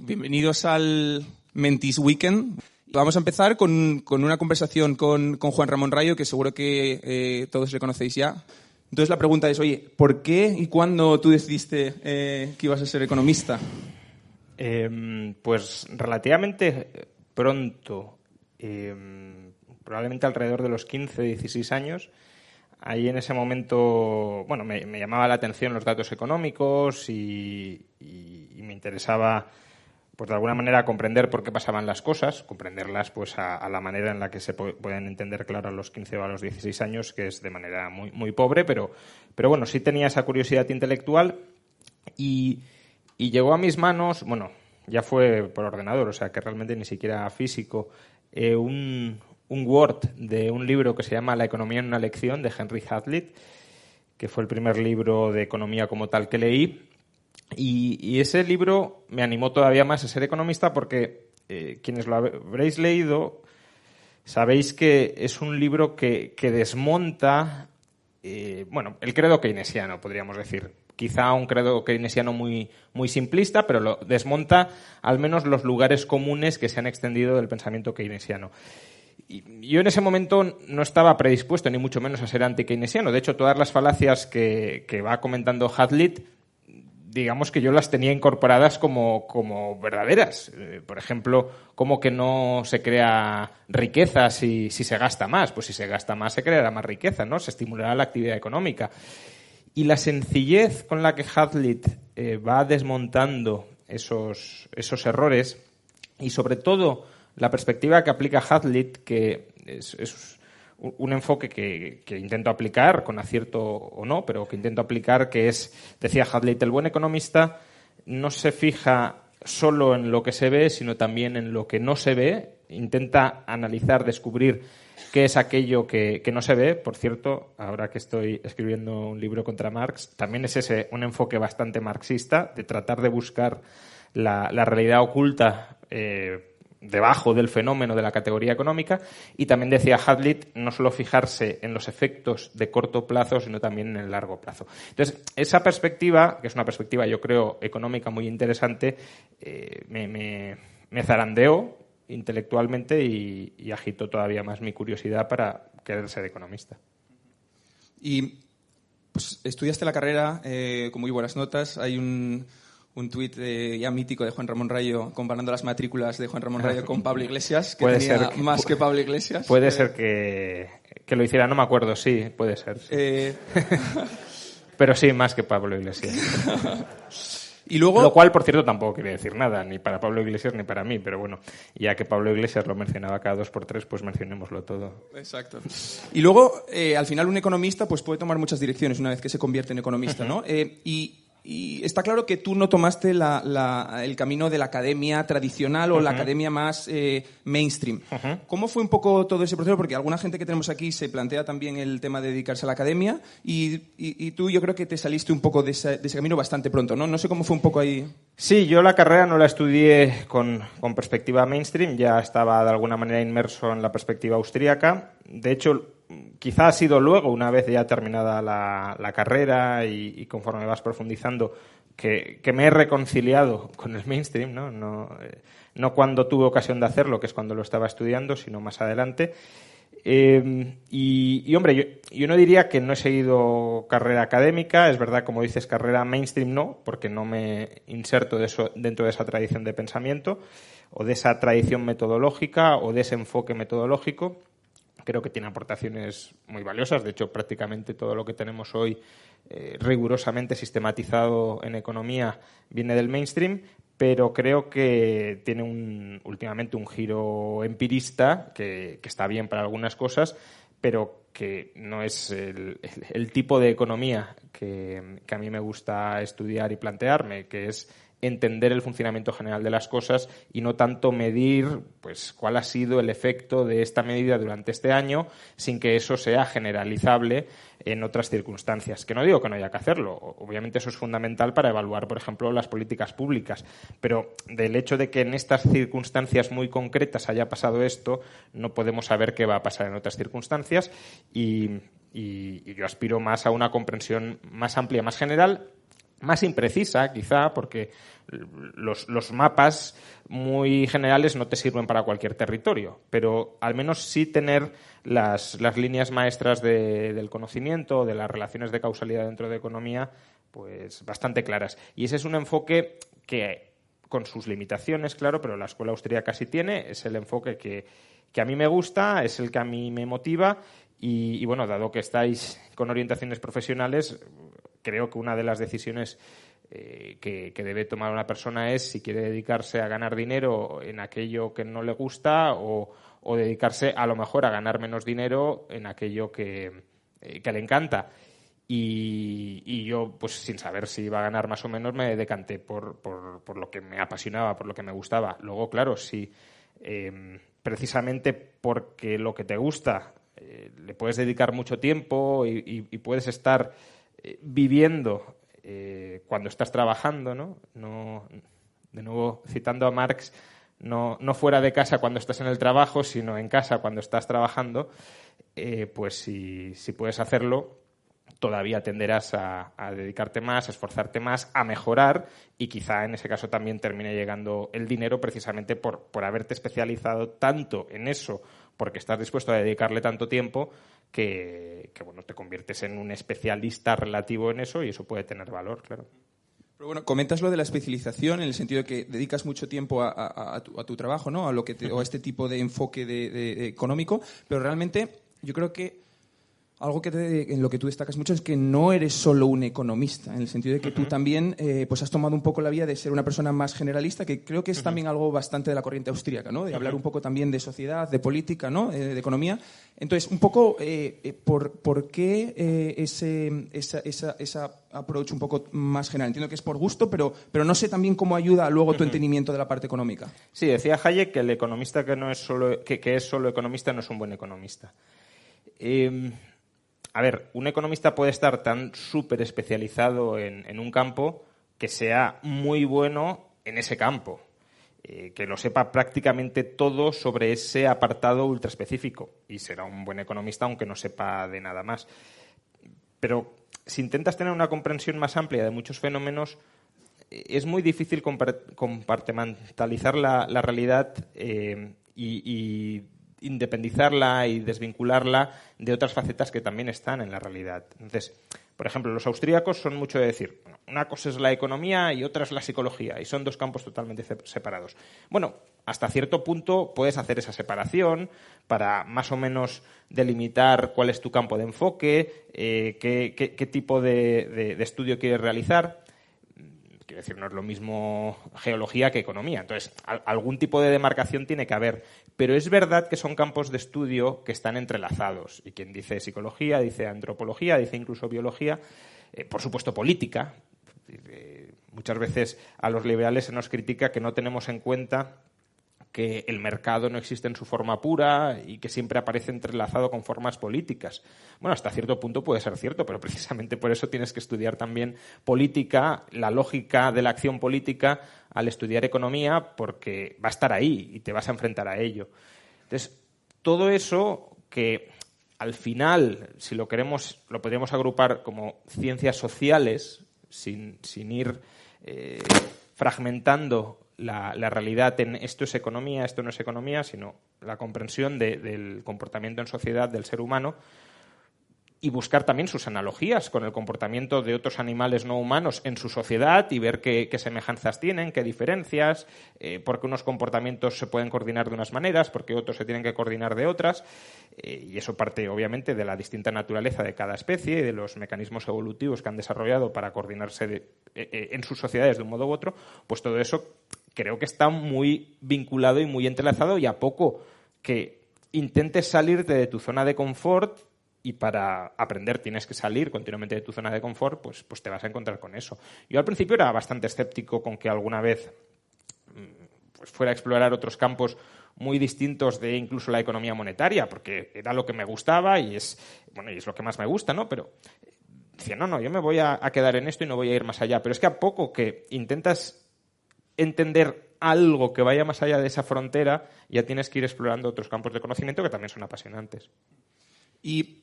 Bienvenidos al Mentis Weekend. Vamos a empezar con una conversación con Juan Ramón Rayo, que seguro que todos le conocéis ya. Entonces la pregunta es, oye, ¿por qué y cuándo tú decidiste que ibas a ser economista? Pues relativamente pronto, probablemente alrededor de los 15, 16 años. Ahí en ese momento, bueno, me llamaba la atención los datos económicos y me interesaba, pues de alguna manera, comprender por qué pasaban las cosas, comprenderlas pues a la manera en la que se pueden entender, claro, a los 15 o a los 16 años, que es de manera muy, muy pobre, pero bueno, sí tenía esa curiosidad intelectual y llegó a mis manos, bueno, ya fue por ordenador, o sea que realmente ni siquiera físico, un Word de un libro que se llama La economía en una lección, de Henry Hazlitt, que fue el primer libro de economía como tal que leí. Y ese libro me animó todavía más a ser economista porque quienes lo habréis leído sabéis que es un libro que desmonta, el credo keynesiano, podríamos decir. Quizá un credo keynesiano muy, muy simplista, pero lo desmonta al menos los lugares comunes que se han extendido del pensamiento keynesiano. Y yo en ese momento no estaba predispuesto, ni mucho menos, a ser anti-keynesiano. De hecho, todas las falacias que va comentando Hazlitt, digamos que yo las tenía incorporadas como verdaderas. Por ejemplo, ¿cómo que no se crea riqueza si se gasta más? Pues si se gasta más se creará más riqueza, ¿no? Se estimulará la actividad económica. Y la sencillez con la que Hazlitt va desmontando esos errores y, sobre todo, la perspectiva que aplica Hazlitt, que es un enfoque que intento aplicar, con acierto o no, pero que intento aplicar, que es, decía Hazlitt, el buen economista no se fija solo en lo que se ve, sino también en lo que no se ve. Intenta analizar, descubrir qué es aquello que no se ve. Por cierto, ahora que estoy escribiendo un libro contra Marx, también es ese un enfoque bastante marxista, de tratar de buscar la realidad oculta debajo del fenómeno de la categoría económica. Y también decía Hazlitt no solo fijarse en los efectos de corto plazo, sino también en el largo plazo. Entonces, esa perspectiva, que es una perspectiva, yo creo, económica muy interesante, me zarandeó intelectualmente y agitó todavía más mi curiosidad para querer ser economista. Y pues estudiaste la carrera con muy buenas notas. Hay un tuit ya mítico de Juan Ramón Rayo comparando las matrículas de Juan Ramón Rayo con Pablo Iglesias, que tenía más que Pablo Iglesias. Puede ser que lo hiciera, no me acuerdo, sí, puede ser. Sí. Pero sí, más que Pablo Iglesias. Y luego, lo cual, por cierto, tampoco quiere decir nada, ni para Pablo Iglesias ni para mí, pero bueno, ya que Pablo Iglesias lo mencionaba cada 2x3, pues mencionémoslo todo. Exacto. Y luego, al final, un economista pues puede tomar muchas direcciones una vez que se convierte en economista, ¿no? Y está claro que tú no tomaste el camino de la academia tradicional o la academia más mainstream. ¿Cómo fue un poco todo ese proceso? Porque alguna gente que tenemos aquí se plantea también el tema de dedicarse a la academia y tú, yo creo que te saliste un poco de ese camino bastante pronto, ¿no? No sé cómo fue un poco ahí. Sí, yo la carrera no la estudié con perspectiva mainstream, ya estaba de alguna manera inmerso en la perspectiva austríaca. De hecho, quizá ha sido luego, una vez ya terminada la carrera y conforme vas profundizando, que me he reconciliado con el mainstream, ¿no? No cuando tuve ocasión de hacerlo, que es cuando lo estaba estudiando, sino más adelante. Hombre, yo no diría que no he seguido carrera académica. Es verdad, como dices, carrera mainstream no, porque no me inserto dentro de esa tradición de pensamiento o de esa tradición metodológica o de ese enfoque metodológico. Creo que tiene aportaciones muy valiosas. De hecho, prácticamente todo lo que tenemos hoy rigurosamente sistematizado en economía viene del mainstream, pero creo que tiene últimamente un giro empirista que está bien para algunas cosas, pero que no es el tipo de economía que a mí me gusta estudiar y plantearme, que es entender el funcionamiento general de las cosas y no tanto medir pues cuál ha sido el efecto de esta medida durante este año, sin que eso sea generalizable en otras circunstancias. Que no digo que no haya que hacerlo, obviamente eso es fundamental para evaluar, por ejemplo, las políticas públicas, pero del hecho de que en estas circunstancias muy concretas haya pasado esto, no podemos saber qué va a pasar en otras circunstancias y yo aspiro más a una comprensión más amplia, más general, más imprecisa, quizá, porque los mapas muy generales no te sirven para cualquier territorio, pero al menos sí tener las líneas maestras del conocimiento, de las relaciones de causalidad dentro de economía, pues bastante claras. Y ese es un enfoque que, con sus limitaciones, claro, pero la escuela austríaca sí tiene, es el enfoque que a mí me gusta, es el que a mí me motiva y bueno, dado que estáis con orientaciones profesionales, creo que una de las decisiones que debe tomar una persona es si quiere dedicarse a ganar dinero en aquello que no le gusta o dedicarse a lo mejor a ganar menos dinero en aquello que le encanta. Y yo, pues sin saber si iba a ganar más o menos, me decanté por lo que me apasionaba, por lo que me gustaba. Luego, claro, si precisamente porque lo que te gusta le puedes dedicar mucho tiempo y puedes estar viviendo cuando estás trabajando, ¿no? De nuevo, citando a Marx, no fuera de casa cuando estás en el trabajo, sino en casa cuando estás trabajando, pues si puedes hacerlo, todavía tenderás a dedicarte más, a esforzarte más, a mejorar y quizá en ese caso también termine llegando el dinero precisamente por haberte especializado tanto en eso, porque estás dispuesto a dedicarle tanto tiempo que bueno, te conviertes en un especialista relativo en eso y eso puede tener valor, claro. Pero bueno, comentas lo de la especialización en el sentido de que dedicas mucho tiempo a tu trabajo, ¿no? O a este tipo de enfoque de económico, pero realmente yo creo que algo en lo que tú destacas mucho es que no eres solo un economista, en el sentido de que tú también pues has tomado un poco la vía de ser una persona más generalista, que creo que es también algo bastante de la corriente austríaca, ¿no? De hablar un poco también de sociedad, de política, ¿no? De economía. Entonces, un poco, ¿por qué esa approach un poco más general? Entiendo que es por gusto, pero no sé también cómo ayuda luego tu entendimiento de la parte económica. Sí, decía Hayek que el economista que es solo economista no es un buen economista. A ver, un economista puede estar tan súper especializado en un campo que sea muy bueno en ese campo, que lo sepa prácticamente todo sobre ese apartado ultra específico y será un buen economista aunque no sepa de nada más. Pero si intentas tener una comprensión más amplia de muchos fenómenos, es muy difícil compartimentalizar la realidad y independizarla y desvincularla de otras facetas que también están en la realidad. Entonces, por ejemplo, los austríacos son mucho de decir, bueno, una cosa es la economía y otra es la psicología, y son dos campos totalmente separados. Bueno, hasta cierto punto puedes hacer esa separación para más o menos delimitar cuál es tu campo de enfoque, qué tipo de estudio quieres realizar. Quiero decir, no es lo mismo geología que economía. Entonces, algún tipo de demarcación tiene que haber. Pero es verdad que son campos de estudio que están entrelazados. Y quien dice psicología, dice antropología, dice incluso biología, por supuesto política. Muchas veces a los liberales se nos critica que no tenemos en cuenta que el mercado no existe en su forma pura y que siempre aparece entrelazado con formas políticas. Bueno, hasta cierto punto puede ser cierto, pero precisamente por eso tienes que estudiar también política, la lógica de la acción política al estudiar economía, porque va a estar ahí y te vas a enfrentar a ello. Entonces, todo eso que al final, si lo queremos, lo podríamos agrupar como ciencias sociales, sin ir fragmentando la realidad en esto es economía, esto no es economía, sino la comprensión del comportamiento en sociedad del ser humano y buscar también sus analogías con el comportamiento de otros animales no humanos en su sociedad y ver qué semejanzas tienen, qué diferencias, por qué unos comportamientos se pueden coordinar de unas maneras, por qué otros se tienen que coordinar de otras. Y eso parte, obviamente, de la distinta naturaleza de cada especie y de los mecanismos evolutivos que han desarrollado para coordinarse en sus sociedades de un modo u otro. Pues todo eso creo que está muy vinculado y muy entrelazado, y a poco que intentes salirte de tu zona de confort, y para aprender tienes que salir continuamente de tu zona de confort, pues te vas a encontrar con eso. Yo al principio era bastante escéptico con que alguna vez pues fuera a explorar otros campos muy distintos de incluso la economía monetaria, porque era lo que me gustaba y es lo que más me gusta, ¿no? Pero decía, no, yo me voy a quedar en esto y no voy a ir más allá. Pero es que a poco que intentas entender algo que vaya más allá de esa frontera, ya tienes que ir explorando otros campos de conocimiento que también son apasionantes. Y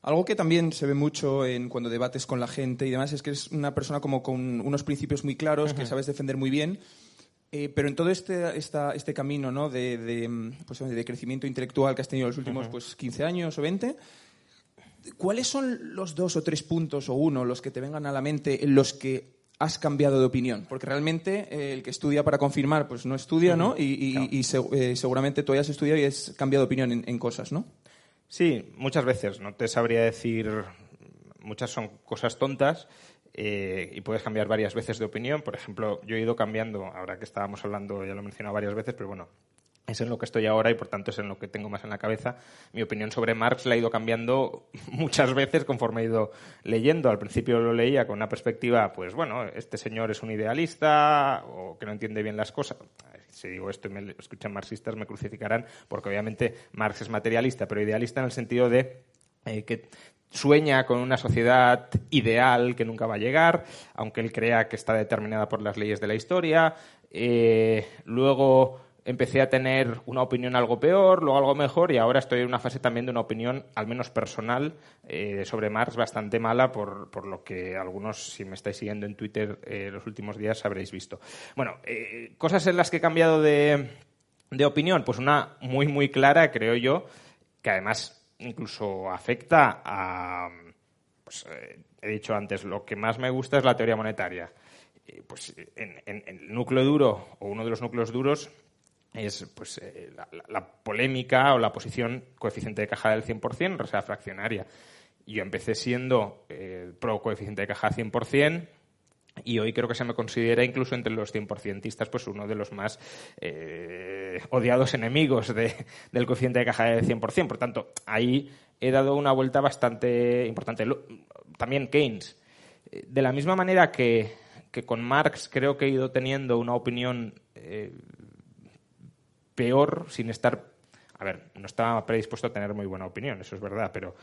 Algo que también se ve mucho cuando debates con la gente y demás es que es una persona como con unos principios muy claros, que sabes defender muy bien, pero en todo este camino, ¿no? de crecimiento intelectual que has tenido los últimos 15 años o 20, ¿cuáles son los 2 o 3 puntos o uno los que te vengan a la mente en los que has cambiado de opinión? Porque realmente el que estudia para confirmar pues no estudia, ¿no? Y seguramente tú hayas estudiado y has cambiado de opinión en cosas, ¿no? Sí, muchas veces. No te sabría decir, muchas son cosas tontas y puedes cambiar varias veces de opinión. Por ejemplo, yo he ido cambiando, ahora que estábamos hablando, ya lo he mencionado varias veces, pero bueno, es en lo que estoy ahora y por tanto es en lo que tengo más en la cabeza. Mi opinión sobre Marx la he ido cambiando muchas veces conforme he ido leyendo. Al principio lo leía con una perspectiva, pues bueno, este señor es un idealista o que no entiende bien las cosas. Si digo esto y me escuchan marxistas me crucificarán porque obviamente Marx es materialista, pero idealista en el sentido de que sueña con una sociedad ideal que nunca va a llegar, aunque él crea que está determinada por las leyes de la historia. Luego empecé a tener una opinión algo peor, luego algo mejor y ahora estoy en una fase también de una opinión, al menos personal, sobre Marx bastante mala por lo que algunos, si me estáis siguiendo en Twitter los últimos días, habréis visto. Bueno, cosas en las que he cambiado de opinión, pues una muy, muy clara, creo yo, que además incluso afecta a... Pues, he dicho antes, lo que más me gusta es la teoría monetaria. Pues en el núcleo duro, o uno de los núcleos duros, es pues la polémica o la posición coeficiente de caja del 100%, reserva fraccionaria. Yo empecé siendo pro coeficiente de caja 100% y hoy creo que se me considera incluso entre los 100%istas pues uno de los más odiados enemigos del coeficiente de caja del 100%. Por tanto, ahí he dado una vuelta bastante importante. También Keynes. De la misma manera que con Marx creo que he ido teniendo una opinión peor sin estar... A ver, no estaba predispuesto a tener muy buena opinión, eso es verdad, pero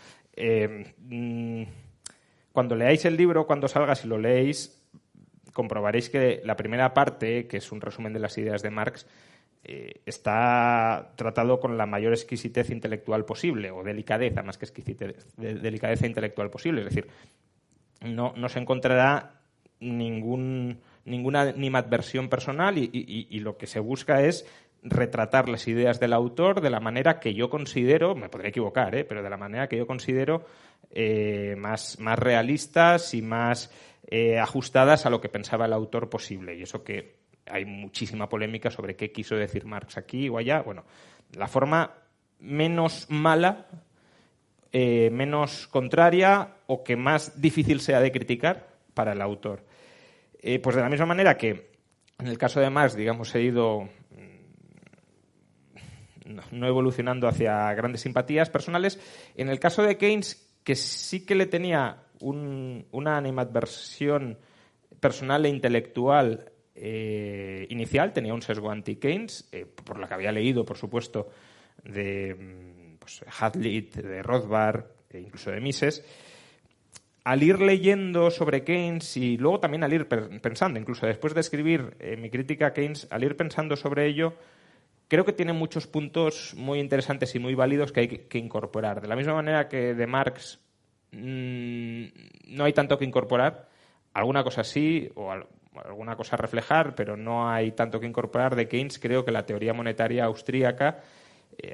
cuando leáis el libro, cuando salga, si lo leéis, comprobaréis que la primera parte, que es un resumen de las ideas de Marx, está tratado con la mayor exquisitez intelectual posible, o delicadeza, más que exquisitez, delicadeza intelectual posible. Es decir, no se encontrará ninguna animadversión personal y lo que se busca es retratar las ideas del autor de la manera que yo considero, me podré equivocar, pero de la manera que yo considero más realistas y más ajustadas a lo que pensaba el autor posible. Y eso que hay muchísima polémica sobre qué quiso decir Marx aquí o allá. Bueno, la forma menos mala, menos contraria o que más difícil sea de criticar para el autor. Pues de la misma manera que en el caso de Marx, digamos, he ido no evolucionando hacia grandes simpatías personales. En el caso de Keynes, que sí que le tenía una animadversión personal e intelectual inicial, tenía un sesgo anti-Keynes, por la que había leído, por supuesto, de Hazlitt, de Rothbard, e incluso de Mises. Al ir leyendo sobre Keynes y luego también al ir pensando, incluso después de escribir mi crítica a Keynes, al ir pensando sobre ello, creo que tiene muchos puntos muy interesantes y muy válidos que hay que incorporar. De la misma manera que de Marx no hay tanto que incorporar, alguna cosa sí o alguna cosa a reflejar, pero no hay tanto que incorporar. De Keynes creo que la teoría monetaria austríaca,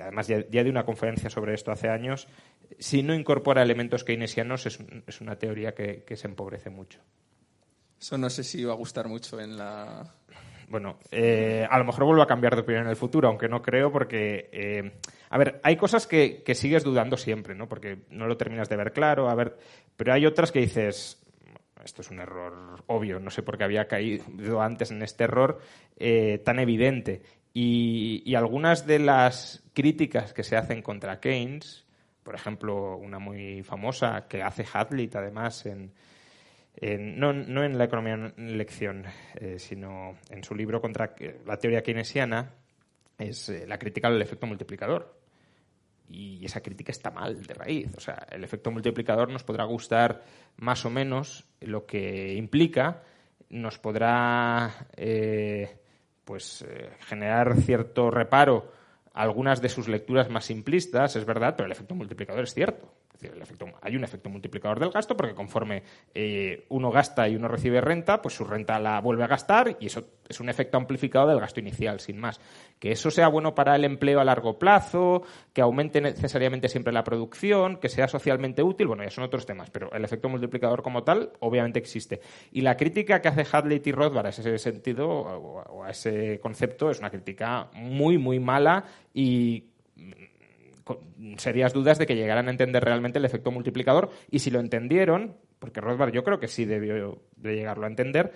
además ya di una conferencia sobre esto hace años, si no incorpora elementos keynesianos es una teoría que se empobrece mucho. Eso no sé si va a gustar mucho en la... Bueno, a lo mejor vuelvo a cambiar de opinión en el futuro, aunque no creo porque... a ver, hay cosas que sigues dudando siempre, ¿no? Porque no lo terminas de ver claro, pero hay otras que dices, esto es un error obvio, no sé por qué había caído antes en este error tan evidente. Y algunas de las críticas que se hacen contra Keynes, por ejemplo, una muy famosa que hace Hazlitt, además, no en la economía en lección, sino en su libro contra la teoría keynesiana, es la crítica al efecto multiplicador. Y esa crítica está mal de raíz. O sea, el efecto multiplicador nos podrá gustar más o menos lo que implica, nos podrá generar cierto reparo algunas de sus lecturas más simplistas, es verdad, pero el efecto multiplicador es cierto. Es Es decir, hay un efecto multiplicador del gasto porque conforme uno gasta y uno recibe renta, pues su renta la vuelve a gastar y eso es un efecto amplificado del gasto inicial, sin más. Que eso sea bueno para el empleo a largo plazo, que aumente necesariamente siempre la producción, que sea socialmente útil, bueno, ya son otros temas, pero el efecto multiplicador como tal obviamente existe. Y la crítica que hace Hadley y Rothbard a ese sentido o a ese concepto es una crítica muy, muy mala y con serias dudas de que llegaran a entender realmente el efecto multiplicador, y si lo entendieron, porque Rothbard yo creo que sí debió de llegarlo a entender,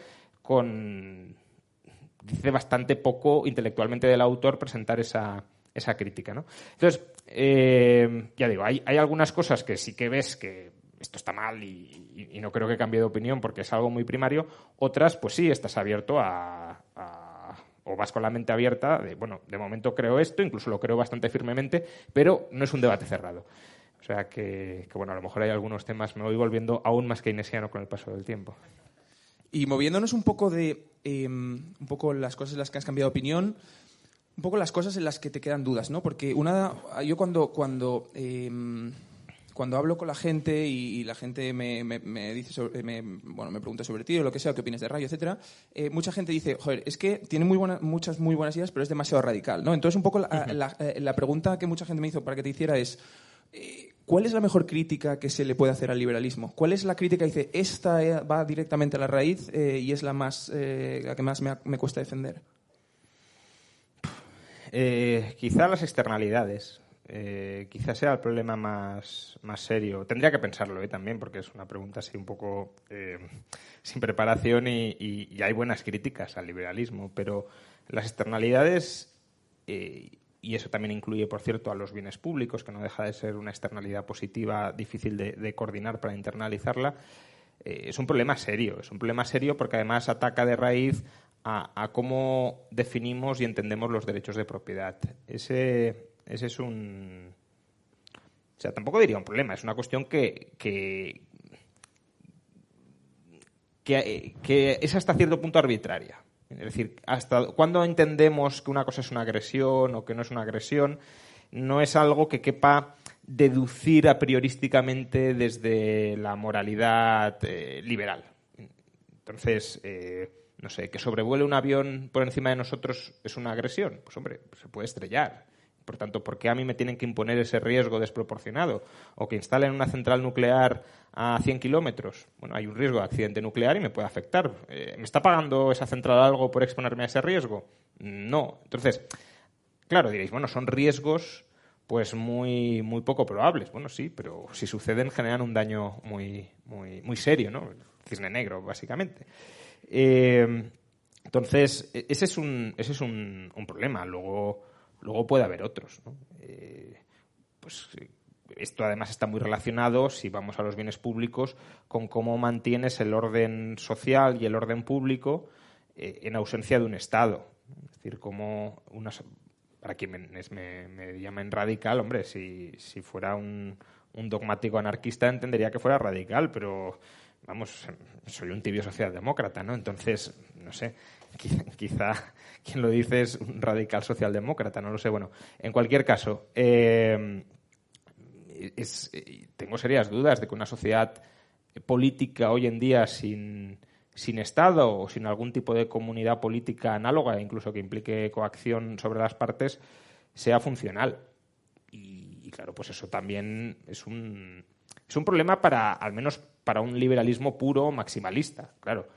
dice bastante poco intelectualmente del autor presentar esa crítica, ¿no? Entonces, ya digo, hay algunas cosas que sí que ves que esto está mal y no creo que cambie de opinión porque es algo muy primario. Otras, pues sí, estás abierto o vas con la mente abierta de momento creo esto, incluso lo creo bastante firmemente, pero no es un debate cerrado. O sea que bueno, a lo mejor hay algunos temas, me voy volviendo aún más keynesiano con el paso del tiempo. Y moviéndonos un poco un poco las cosas en las que has cambiado de opinión, un poco las cosas en las que te quedan dudas, ¿no? Porque yo cuando hablo con la gente y la gente me dice me pregunta sobre ti o lo que sea, qué opinas de Rayo, etcétera, mucha gente dice, joder, es que tiene muchas muy buenas ideas, pero es demasiado radical, ¿no? Entonces un poco la pregunta que mucha gente me hizo para que te hiciera es, ¿cuál es la mejor crítica que se le puede hacer al liberalismo? ¿Cuál es la crítica que dice, esta va directamente a la raíz y es la que más me cuesta defender? Quizá las externalidades. Quizás sea el problema más serio. Tendría que pensarlo también, porque es una pregunta así un poco sin preparación y hay buenas críticas al liberalismo, pero las externalidades, y eso también incluye, por cierto, a los bienes públicos, que no deja de ser una externalidad positiva difícil de coordinar para internalizarla, es un problema serio. Es un problema serio porque además ataca de raíz a cómo definimos y entendemos los derechos de propiedad. Ese es un... O sea, tampoco diría un problema, es una cuestión que es hasta cierto punto arbitraria. Es decir, hasta cuándo entendemos que una cosa es una agresión o que no es una agresión, no es algo que quepa deducir a priorísticamente desde la moralidad liberal. Entonces, no sé, que sobrevuele un avión por encima de nosotros es una agresión. Pues hombre, se puede estrellar. Por tanto, ¿por qué a mí me tienen que imponer ese riesgo desproporcionado? O que instalen una central nuclear a 100 kilómetros. Bueno, hay un riesgo de accidente nuclear y me puede afectar. ¿Me está pagando esa central algo por exponerme a ese riesgo? No. Entonces, claro, diréis, bueno, son riesgos pues muy, muy poco probables. Bueno, sí, pero si suceden generan un daño muy, muy, muy serio, ¿no? Cisne negro, básicamente. Entonces, ese es un problema. Luego puede haber otros, ¿no? Pues esto además está muy relacionado, si vamos a los bienes públicos, con cómo mantienes el orden social y el orden público en ausencia de un Estado. Es decir, como para quienes me llamen radical, hombre, si fuera un dogmático anarquista entendería que fuera radical, pero vamos, soy un tibio socialdemócrata, ¿no? Entonces, no sé, quizá quien lo dice es un radical socialdemócrata, no lo sé. Bueno, en cualquier caso, tengo serias dudas de que una sociedad política hoy en día sin Estado o sin algún tipo de comunidad política análoga, incluso que implique coacción sobre las partes, sea funcional. Y claro, pues eso también es un problema al menos para un liberalismo puro maximalista. Claro,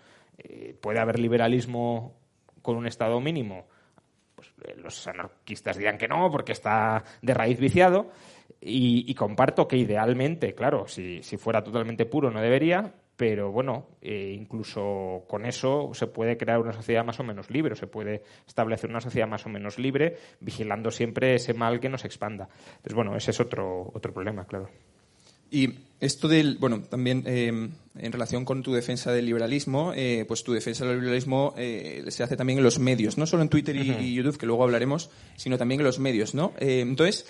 puede haber liberalismo con un Estado mínimo. Pues los anarquistas dirán que no, porque está de raíz viciado. Y comparto que idealmente, claro, si fuera totalmente puro no debería, pero bueno, incluso con eso se puede crear una sociedad más o menos libre, o se puede establecer una sociedad más o menos libre, vigilando siempre ese mal que nos expanda. Entonces, bueno, ese es otro problema, claro. Y esto también en relación con tu defensa del liberalismo, pues tu defensa del liberalismo se hace también en los medios, no solo en Twitter y YouTube, que luego hablaremos, sino también en los medios, ¿no? Entonces,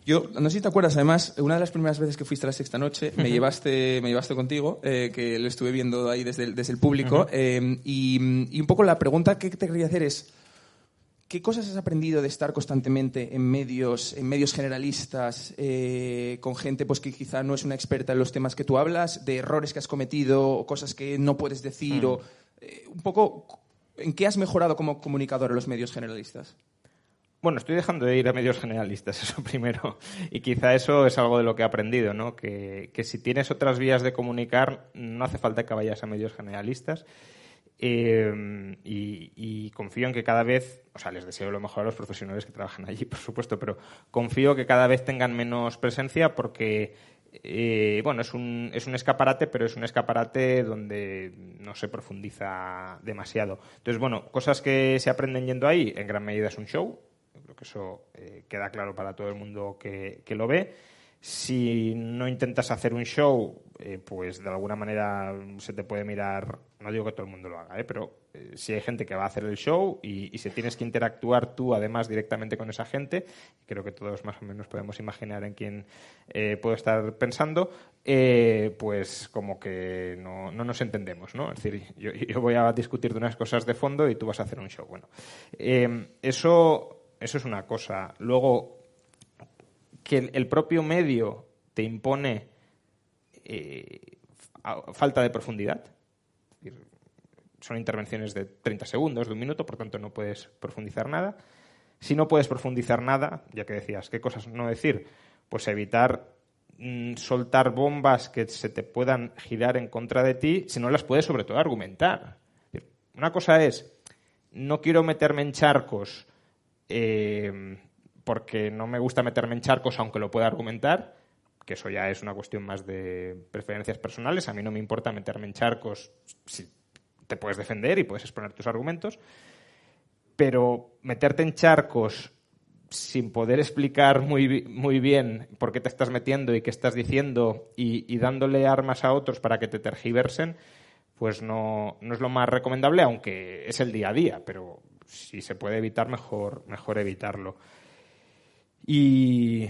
yo no sé si te acuerdas, además, una de las primeras veces que fuiste a La Sexta Noche, me llevaste contigo, que lo estuve viendo ahí desde el público, y un poco la pregunta que te quería hacer es, ¿Qué cosas has aprendido de estar constantemente en medios generalistas, con gente pues, que quizá no es una experta en los temas que tú hablas, de errores que has cometido, o cosas que no puedes decir, o un poco, ¿en qué has mejorado como comunicador en los medios generalistas? Bueno, estoy dejando de ir a medios generalistas, eso primero. Y quizá eso es algo de lo que he aprendido, ¿no? Que si tienes otras vías de comunicar, no hace falta que vayas a medios generalistas. Y confío en que cada vez, o sea, les deseo lo mejor a los profesionales que trabajan allí, por supuesto, pero confío que cada vez tengan menos presencia porque, bueno, es un escaparate, pero es un escaparate donde no se profundiza demasiado. Entonces, bueno, cosas que se aprenden yendo ahí, en gran medida es un show. Yo creo que eso queda claro para todo el mundo que lo ve. Si no intentas hacer un show, pues de alguna manera se te puede mirar, no digo que todo el mundo lo haga, pero si hay gente que va a hacer el show y si tienes que interactuar tú además directamente con esa gente, creo que todos más o menos podemos imaginar en quién puedo estar pensando, pues como que no nos entendemos, ¿no? Es decir, yo voy a discutir de unas cosas de fondo y tú vas a hacer un show. Bueno, eso es una cosa. Luego, que el propio medio te impone falta de profundidad. Son intervenciones de 30 segundos, de un minuto, por tanto no puedes profundizar nada. Si no puedes profundizar nada, ya que decías, ¿qué cosas no decir? Pues evitar soltar bombas que se te puedan girar en contra de ti, si no las puedes sobre todo argumentar. Una cosa es, no quiero meterme en charcos porque no me gusta meterme en charcos aunque lo pueda argumentar, que eso ya es una cuestión más de preferencias personales. A mí no me importa meterme en charcos si te puedes defender y puedes exponer tus argumentos, pero meterte en charcos sin poder explicar muy bien por qué te estás metiendo y qué estás diciendo y dándole armas a otros para que te tergiversen, pues no es lo más recomendable, aunque es el día a día, pero si se puede evitar, mejor evitarlo. Y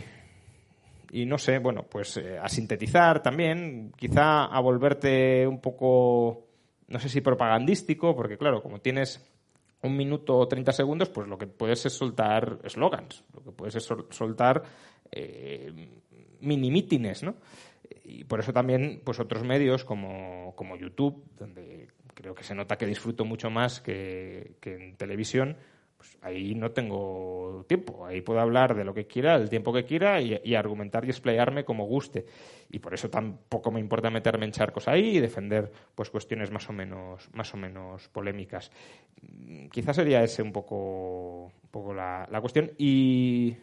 no sé, bueno, pues a sintetizar también, quizá a volverte un poco, no sé si propagandístico, porque claro, como tienes 1 minuto o 30 segundos, pues lo que puedes es soltar eslogans, lo que puedes es soltar mini mítines, ¿no? Y por eso también, pues otros medios como YouTube, donde creo que se nota que disfruto mucho más que en televisión, pues ahí no tengo tiempo. Ahí puedo hablar de lo que quiera, el tiempo que quiera y argumentar y explayarme como guste. Y por eso tampoco me importa meterme en charcos ahí y defender pues cuestiones más o menos polémicas. Quizás sería ese un poco la cuestión. Y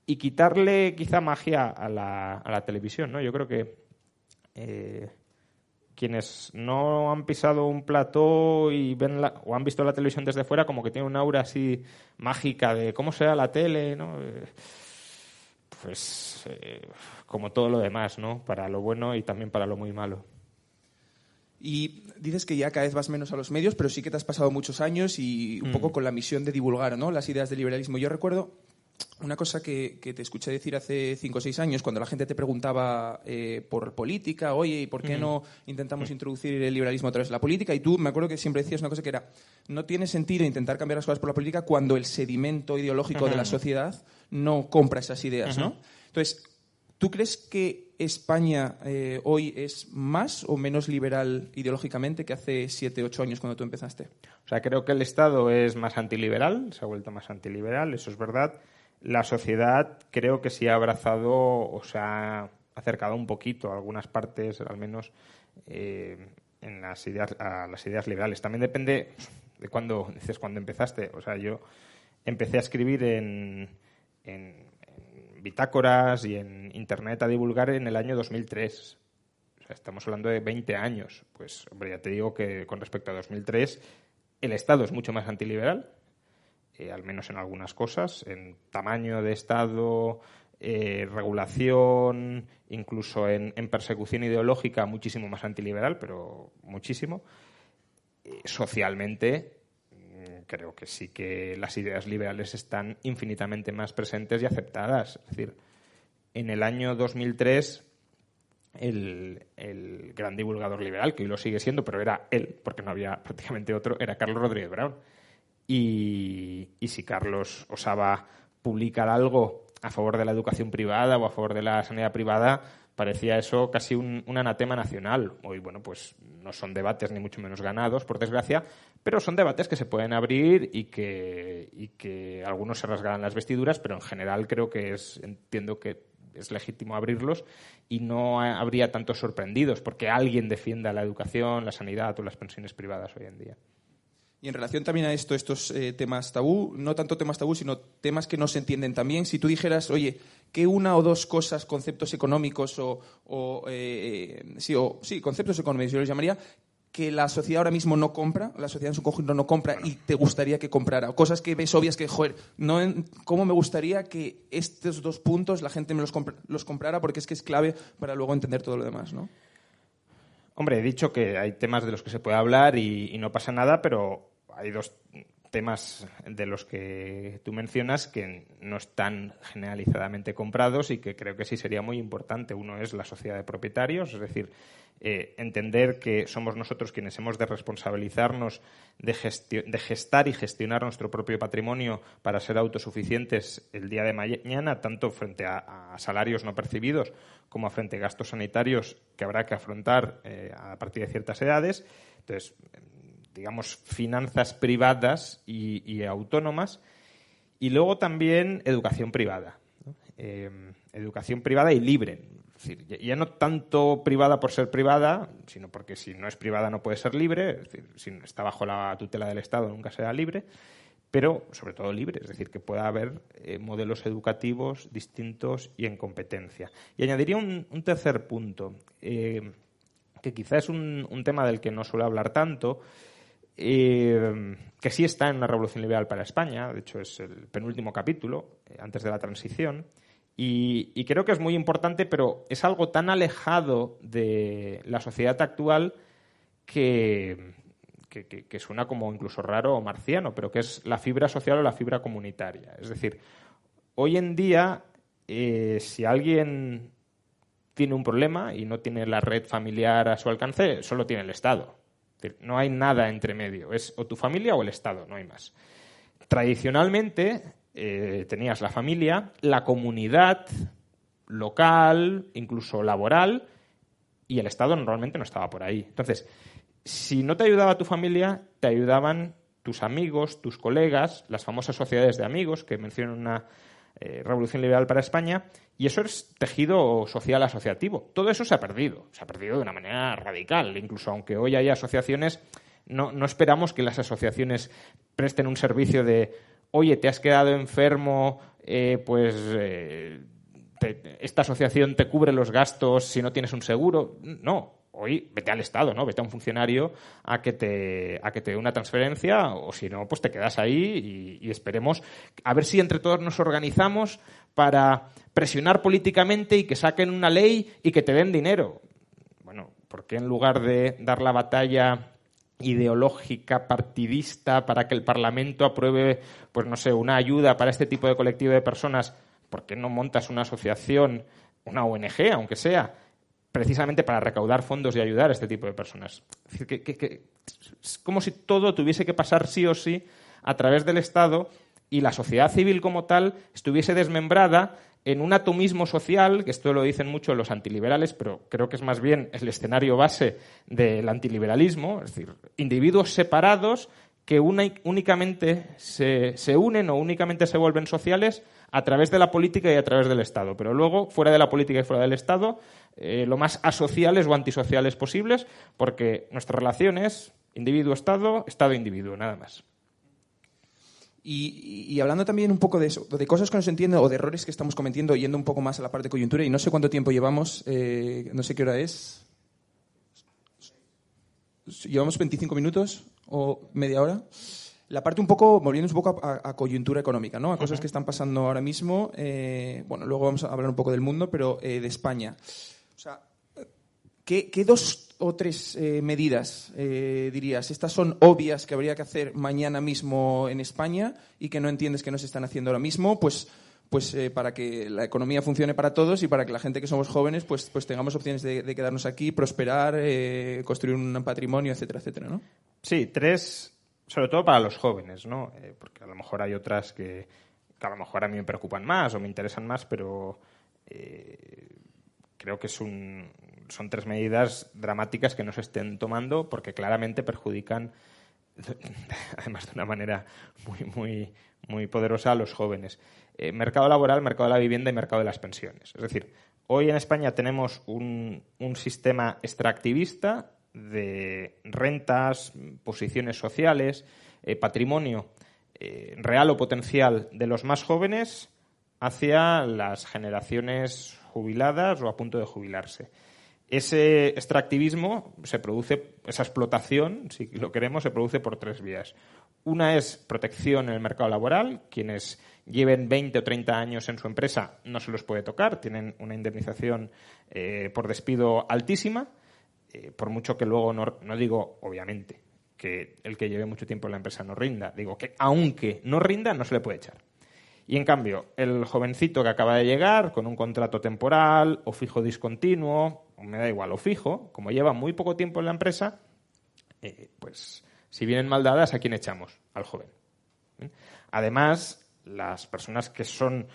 quitarle quizá magia a la televisión, ¿no? Yo creo que quienes no han pisado un plató y ven o han visto la televisión desde fuera, como que tiene un aura así mágica de cómo sea la tele, ¿no? Pues como todo lo demás, ¿no? Para lo bueno y también para lo muy malo. Y dices que ya cada vez vas menos a los medios, pero sí que te has pasado muchos años y un poco con la misión de divulgar, ¿no?, las ideas del liberalismo. Yo recuerdo una cosa que te escuché decir hace 5 o 6 años, cuando la gente te preguntaba por política, oye, ¿y por qué no intentamos introducir el liberalismo a través de la política? Y tú, me acuerdo que siempre decías una cosa que era, no tiene sentido intentar cambiar las cosas por la política cuando el sedimento ideológico de la sociedad no compra esas ideas, ¿no? Entonces, ¿tú crees que España hoy es más o menos liberal ideológicamente que hace 7, 8 años cuando tú empezaste? O sea, creo que el Estado es más antiliberal, se ha vuelto más antiliberal, eso es verdad. La sociedad creo que sí ha abrazado o se ha acercado un poquito a algunas partes, al menos en las ideas liberales. También depende de cuándo empezaste. O sea, yo empecé a escribir en bitácoras y en Internet a divulgar en el año 2003. O sea, estamos hablando de 20 años. Pues, hombre, ya te digo que con respecto a 2003 el Estado es mucho más antiliberal. Al menos en algunas cosas, en tamaño de Estado, regulación, incluso en persecución ideológica, muchísimo más antiliberal, pero muchísimo. Socialmente, creo que sí que las ideas liberales están infinitamente más presentes y aceptadas. Es decir, en el año 2003, el gran divulgador liberal, que hoy lo sigue siendo, pero era él, porque no había prácticamente otro, era Carlos Rodríguez Brown. y si Carlos osaba publicar algo a favor de la educación privada o a favor de la sanidad privada, parecía eso casi un anatema nacional. Hoy, bueno, pues no son debates ni mucho menos ganados, por desgracia, pero son debates que se pueden abrir y que algunos se rasgarán las vestiduras, pero en general entiendo que es legítimo abrirlos y no habría tantos sorprendidos porque alguien defienda la educación, la sanidad o las pensiones privadas hoy en día. Y en relación también a estos temas tabú, no tanto temas tabú, sino temas que no se entienden también, si tú dijeras, oye, que una o dos cosas, conceptos económicos conceptos económicos, yo los llamaría, que la sociedad ahora mismo no compra, la sociedad en su conjunto no compra y te gustaría que comprara, o cosas que ves obvias que, ¿cómo me gustaría que estos dos puntos la gente me los comprara? Porque es que es clave para luego entender todo lo demás, ¿no? Hombre, he dicho que hay temas de los que se puede hablar y no pasa nada, pero hay dos temas de los que tú mencionas que no están generalizadamente comprados y que creo que sí sería muy importante. Uno es la sociedad de propietarios, es decir, entender que somos nosotros quienes hemos de responsabilizarnos de gestar y gestionar nuestro propio patrimonio para ser autosuficientes el día de mañana, tanto frente a salarios no percibidos como frente a gastos sanitarios que habrá que afrontar a partir de ciertas edades. Entonces, digamos, finanzas privadas y autónomas. Y luego también educación privada, ¿no? Educación privada y libre. Es decir, ya no tanto privada por ser privada, sino porque si no es privada no puede ser libre. Es decir, si está bajo la tutela del Estado nunca será libre, pero sobre todo libre. Es decir, que pueda haber modelos educativos distintos y en competencia. Y añadiría un tercer punto, que quizá es un tema del que no suelo hablar tanto, que sí está en una revolución liberal para España. De hecho, es el penúltimo capítulo, antes de la transición. Y creo que es muy importante, pero es algo tan alejado de la sociedad actual que suena como incluso raro o marciano, pero que es la fibra social o la fibra comunitaria. Es decir, hoy en día, si alguien tiene un problema y no tiene la red familiar a su alcance, solo tiene el Estado. Es decir, no hay nada entre medio. Es o tu familia o el Estado, no hay más. Tradicionalmente tenías la familia, la comunidad local, incluso laboral, y el Estado normalmente no estaba por ahí. Entonces, si no te ayudaba tu familia, te ayudaban tus amigos, tus colegas, las famosas sociedades de amigos que mencionan una revolución liberal para España, y eso es tejido social asociativo. Todo eso se ha perdido de una manera radical. Incluso aunque hoy haya asociaciones, no esperamos que las asociaciones presten un servicio de oye, te has quedado enfermo, esta asociación te cubre los gastos si no tienes un seguro. No, hoy vete al Estado, ¿no? Vete a un funcionario a que te dé una transferencia, o si no, pues te quedas ahí y esperemos a ver si entre todos nos organizamos para presionar políticamente y que saquen una ley y que te den dinero. Bueno, ¿por qué en lugar de dar la batalla ideológica, partidista, para que el Parlamento apruebe, pues no sé, una ayuda para este tipo de colectivo de personas, por qué no montas una asociación, una ONG, aunque sea, precisamente para recaudar fondos y ayudar a este tipo de personas? Es decir, que es como si todo tuviese que pasar sí o sí a través del Estado y la sociedad civil como tal estuviese desmembrada en un atomismo social, que esto lo dicen mucho los antiliberales, pero creo que es más bien el escenario base del antiliberalismo, es decir, individuos separados que únicamente se unen o únicamente se vuelven sociales a través de la política y a través del Estado. Pero luego, fuera de la política y fuera del Estado, lo más asociales o antisociales posibles, porque nuestra relación es individuo-Estado, Estado-individuo, nada más. Y hablando también un poco de eso, de cosas que no se entienden o de errores que estamos cometiendo, yendo un poco más a la parte de coyuntura, y no sé cuánto tiempo llevamos, no sé qué hora es. ¿Llevamos 25 minutos o media hora? La parte un poco, volviendo un poco a coyuntura económica, ¿no? A cosas que están pasando ahora mismo. Bueno, luego vamos a hablar un poco del mundo, pero de España. O sea, ¿qué dos o tres medidas dirías? Estas son obvias que habría que hacer mañana mismo en España y que no entiendes que no se están haciendo ahora mismo, pues para que la economía funcione para todos y para que la gente que somos jóvenes pues tengamos opciones de quedarnos aquí, prosperar, construir un patrimonio, etcétera, etcétera, ¿no? Sí, tres sobre todo para los jóvenes, ¿no? Porque a lo mejor hay otras que a lo mejor a mí me preocupan más o me interesan más, pero creo que son 3 medidas dramáticas que no se estén tomando porque claramente perjudican, además de una manera muy poderosa, a los jóvenes. Mercado laboral, mercado de la vivienda y mercado de las pensiones. Es decir, hoy en España tenemos un sistema extractivista de rentas, posiciones sociales, patrimonio real o potencial de los más jóvenes hacia las generaciones jubiladas o a punto de jubilarse. Ese extractivismo se produce, esa explotación, si lo queremos, se produce por 3 vías. Una es protección en el mercado laboral. Quienes lleven 20 o 30 años en su empresa no se los puede tocar, tienen una indemnización por despido altísima, por mucho que luego no digo, obviamente, que el que lleve mucho tiempo en la empresa no rinda. Digo que aunque no rinda, no se le puede echar. Y en cambio, el jovencito que acaba de llegar con un contrato temporal o fijo discontinuo, o me da igual, o fijo, como lleva muy poco tiempo en la empresa, pues si vienen mal dadas, ¿a quién echamos? Al joven. Además, las personas que son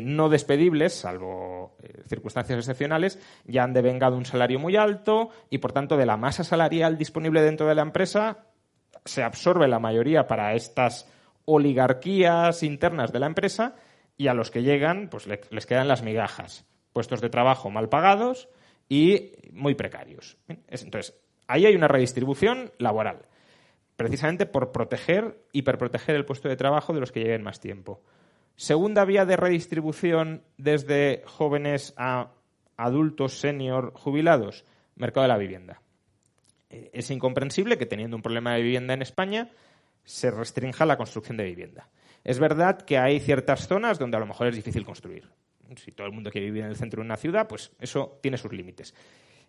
no despedibles, salvo circunstancias excepcionales, ya han devengado un salario muy alto y, por tanto, de la masa salarial disponible dentro de la empresa se absorbe la mayoría para estas oligarquías internas de la empresa y a los que llegan pues les quedan las migajas, puestos de trabajo mal pagados y muy precarios. Entonces, ahí hay una redistribución laboral, precisamente por proteger, hiperproteger el puesto de trabajo de los que lleven más tiempo. Segunda vía de redistribución desde jóvenes a adultos senior jubilados, mercado de la vivienda. Es incomprensible que teniendo un problema de vivienda en España se restrinja la construcción de vivienda. Es verdad que hay ciertas zonas donde a lo mejor es difícil construir. Si todo el mundo quiere vivir en el centro de una ciudad, pues eso tiene sus límites.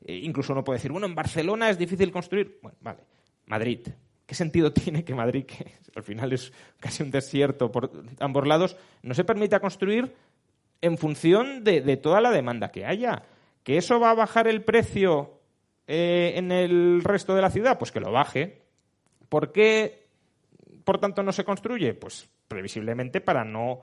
Incluso uno puede decir, bueno, en Barcelona es difícil construir. Bueno, vale. Madrid. ¿Qué sentido tiene que Madrid, que al final es casi un desierto por ambos lados, no se permita construir en función de toda la demanda que haya? ¿Que eso va a bajar el precio en el resto de la ciudad? Pues que lo baje. ¿Por qué, por tanto, no se construye? Pues previsiblemente para no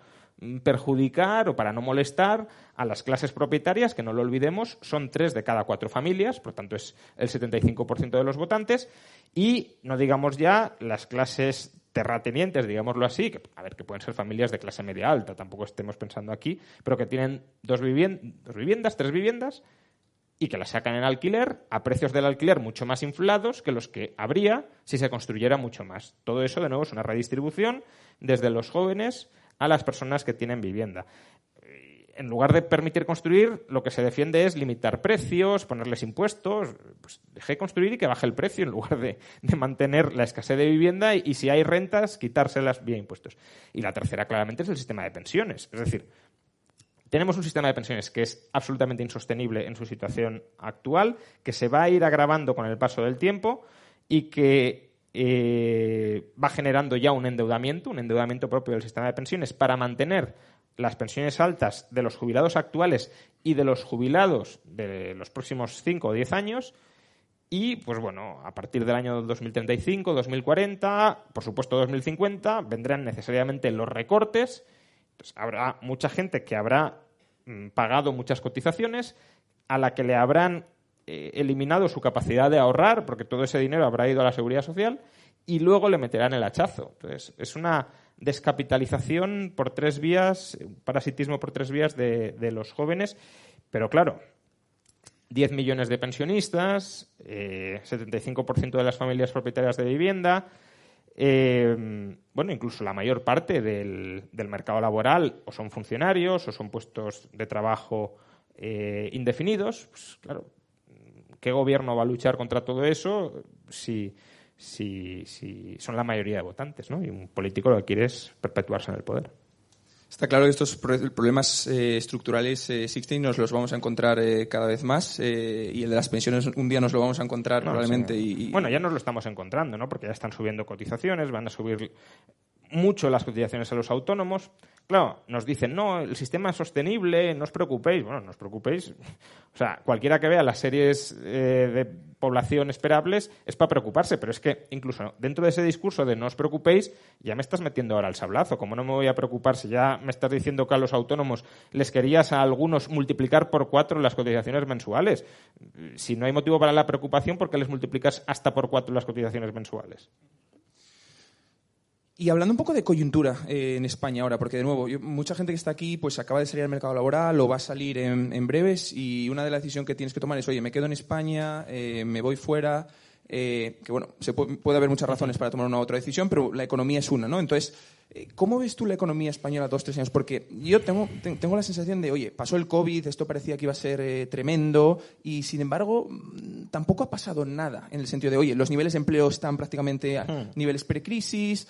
perjudicar o para no molestar a las clases propietarias, que no lo olvidemos, son 3 de cada 4 familias, por tanto es el 75% de los votantes, y no digamos ya las clases terratenientes, digámoslo así, que pueden ser familias de clase media alta, tampoco estemos pensando aquí, pero que tienen 2 viviendas, 3 viviendas, y que las sacan en alquiler a precios del alquiler mucho más inflados que los que habría si se construyera mucho más. Todo eso, de nuevo, es una redistribución desde los jóvenes a las personas que tienen vivienda. En lugar de permitir construir, lo que se defiende es limitar precios, ponerles impuestos. Pues deje construir y que baje el precio en lugar de mantener la escasez de vivienda y si hay rentas, quitárselas vía impuestos. Y la tercera, claramente, es el sistema de pensiones. Es decir, tenemos un sistema de pensiones que es absolutamente insostenible en su situación actual, que se va a ir agravando con el paso del tiempo y que va generando ya un endeudamiento propio del sistema de pensiones para mantener las pensiones altas de los jubilados actuales y de los jubilados de los próximos 5 o 10 años. Y, pues bueno, a partir del año 2035, 2040, por supuesto 2050, vendrán necesariamente los recortes. Entonces, habrá mucha gente que habrá pagado muchas cotizaciones, a la que le habrán eliminado su capacidad de ahorrar, porque todo ese dinero habrá ido a la seguridad social, y luego le meterán el hachazo. Entonces, es una descapitalización por 3 vías, un parasitismo por 3 vías de los jóvenes, pero claro, 10 millones de pensionistas, 75% de las familias propietarias de vivienda, incluso la mayor parte del mercado laboral o son funcionarios o son puestos de trabajo indefinidos. Pues claro, ¿qué gobierno va a luchar contra todo eso si son la mayoría de votantes, ¿no? Y un político lo que quiere es perpetuarse en el poder. Está claro que estos problemas estructurales, Sixteen, nos los vamos a encontrar cada vez más y el de las pensiones un día nos lo vamos a encontrar probablemente. Sí. Bueno, ya nos lo estamos encontrando, ¿no? Porque ya están subiendo cotizaciones, van a subir mucho las cotizaciones a los autónomos. Claro, nos dicen, no, el sistema es sostenible, no os preocupéis. Bueno, no os preocupéis. O sea, cualquiera que vea las series de población esperables es para preocuparse, pero es que incluso dentro de ese discurso de no os preocupéis, ya me estás metiendo ahora el sablazo. ¿Cómo no me voy a preocupar si ya me estás diciendo que a los autónomos les querías a algunos multiplicar por 4 las cotizaciones mensuales? Si no hay motivo para la preocupación, ¿por qué les multiplicas hasta por 4 las cotizaciones mensuales? Y hablando un poco de coyuntura en España ahora, porque de nuevo, mucha gente que está aquí pues acaba de salir al mercado laboral o va a salir en breves, y una de las decisiones que tienes que tomar es, oye, me quedo en España, me voy fuera, que bueno, puede haber muchas razones para tomar una u otra decisión, pero la economía es una, ¿no? Entonces, ¿cómo ves tú la economía española 2-3 años? Porque yo tengo la sensación de, oye, pasó el COVID, esto parecía que iba a ser tremendo, y sin embargo tampoco ha pasado nada, en el sentido de, oye, los niveles de empleo están prácticamente a niveles precrisis,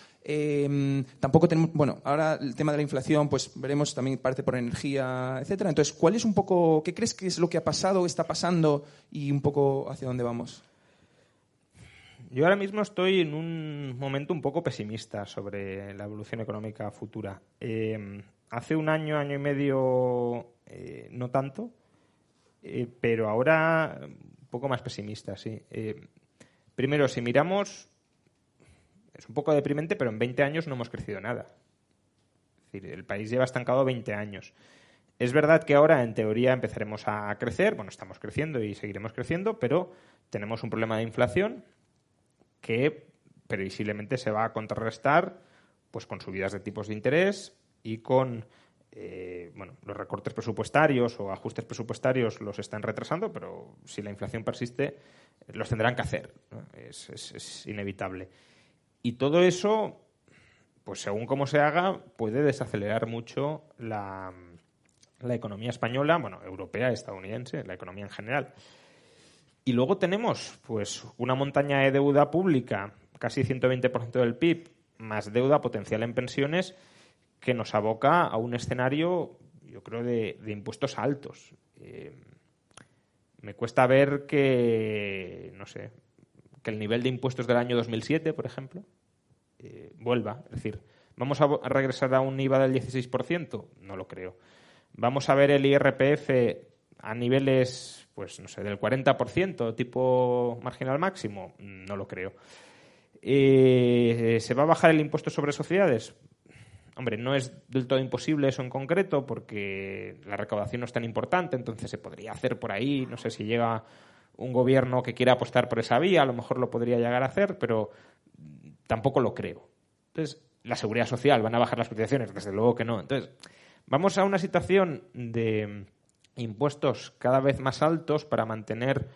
tampoco tenemos, bueno, ahora el tema de la inflación, pues veremos, también parte por energía, etcétera. Entonces, ¿cuál es un poco, qué crees que es lo que ha pasado, está pasando y un poco hacia dónde vamos? Yo ahora mismo estoy en un momento un poco pesimista sobre la evolución económica futura. Hace un año y medio, no tanto, pero ahora un poco más pesimista, sí. Primero, si miramos, es un poco deprimente, pero en 20 años no hemos crecido nada. Es decir, el país lleva estancado 20 años. Es verdad que ahora, en teoría, empezaremos a crecer. Bueno, estamos creciendo y seguiremos creciendo, pero tenemos un problema de inflación que previsiblemente se va a contrarrestar pues con subidas de tipos de interés y con los recortes presupuestarios o ajustes presupuestarios los están retrasando, pero si la inflación persiste, los tendrán que hacer, ¿no? Es inevitable. Y todo eso, pues según cómo se haga, puede desacelerar mucho la economía española, bueno, europea, estadounidense, la economía en general. Y luego tenemos pues una montaña de deuda pública, casi 120% del PIB, más deuda potencial en pensiones, que nos aboca a un escenario, yo creo, de impuestos altos. Me cuesta ver que, no sé, que el nivel de impuestos del año 2007, por ejemplo, vuelva. Es decir, ¿vamos a regresar a un IVA del 16%? No lo creo. ¿Vamos a ver el IRPF a niveles, pues no sé, del 40%, tipo marginal máximo? No lo creo. ¿Se va a bajar el impuesto sobre sociedades? Hombre, no es del todo imposible eso en concreto, porque la recaudación no es tan importante, entonces se podría hacer por ahí. No sé si llega un gobierno que quiera apostar por esa vía, a lo mejor lo podría llegar a hacer, pero tampoco lo creo. Entonces, la seguridad social, ¿van a bajar las cotizaciones? Desde luego que no. Entonces, vamos a una situación de impuestos cada vez más altos para mantener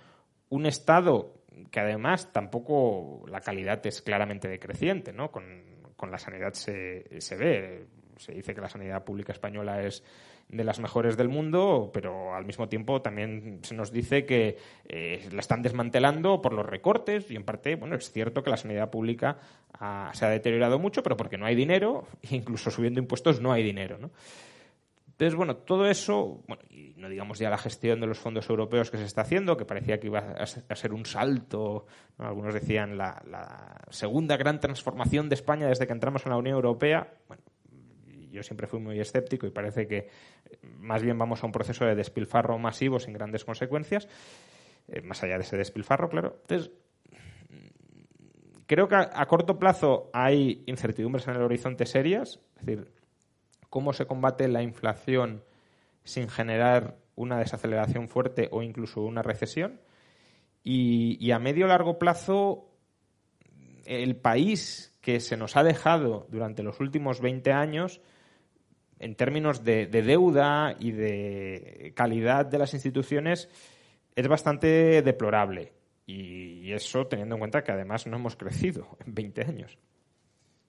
un Estado que además tampoco la calidad es claramente decreciente, ¿no? Con la sanidad se ve. Se dice que la sanidad pública española es de las mejores del mundo, pero al mismo tiempo también se nos dice que la están desmantelando por los recortes y en parte, bueno, es cierto que la sanidad pública se ha deteriorado mucho, pero porque no hay dinero, e incluso subiendo impuestos no hay dinero, ¿no? Entonces, bueno, todo eso, bueno, y no digamos ya la gestión de los fondos europeos que se está haciendo, que parecía que iba a ser un salto, ¿no? Algunos decían la segunda gran transformación de España desde que entramos en la Unión Europea. Bueno, yo siempre fui muy escéptico y parece que más bien vamos a un proceso de despilfarro masivo sin grandes consecuencias, más allá de ese despilfarro, claro. Entonces, creo que a corto plazo hay incertidumbres en el horizonte serias, es decir, cómo se combate la inflación sin generar una desaceleración fuerte o incluso una recesión. Y a medio o largo plazo, el país que se nos ha dejado durante los últimos 20 años, en términos de deuda y de calidad de las instituciones, es bastante deplorable. Y eso teniendo en cuenta que además no hemos crecido en 20 años.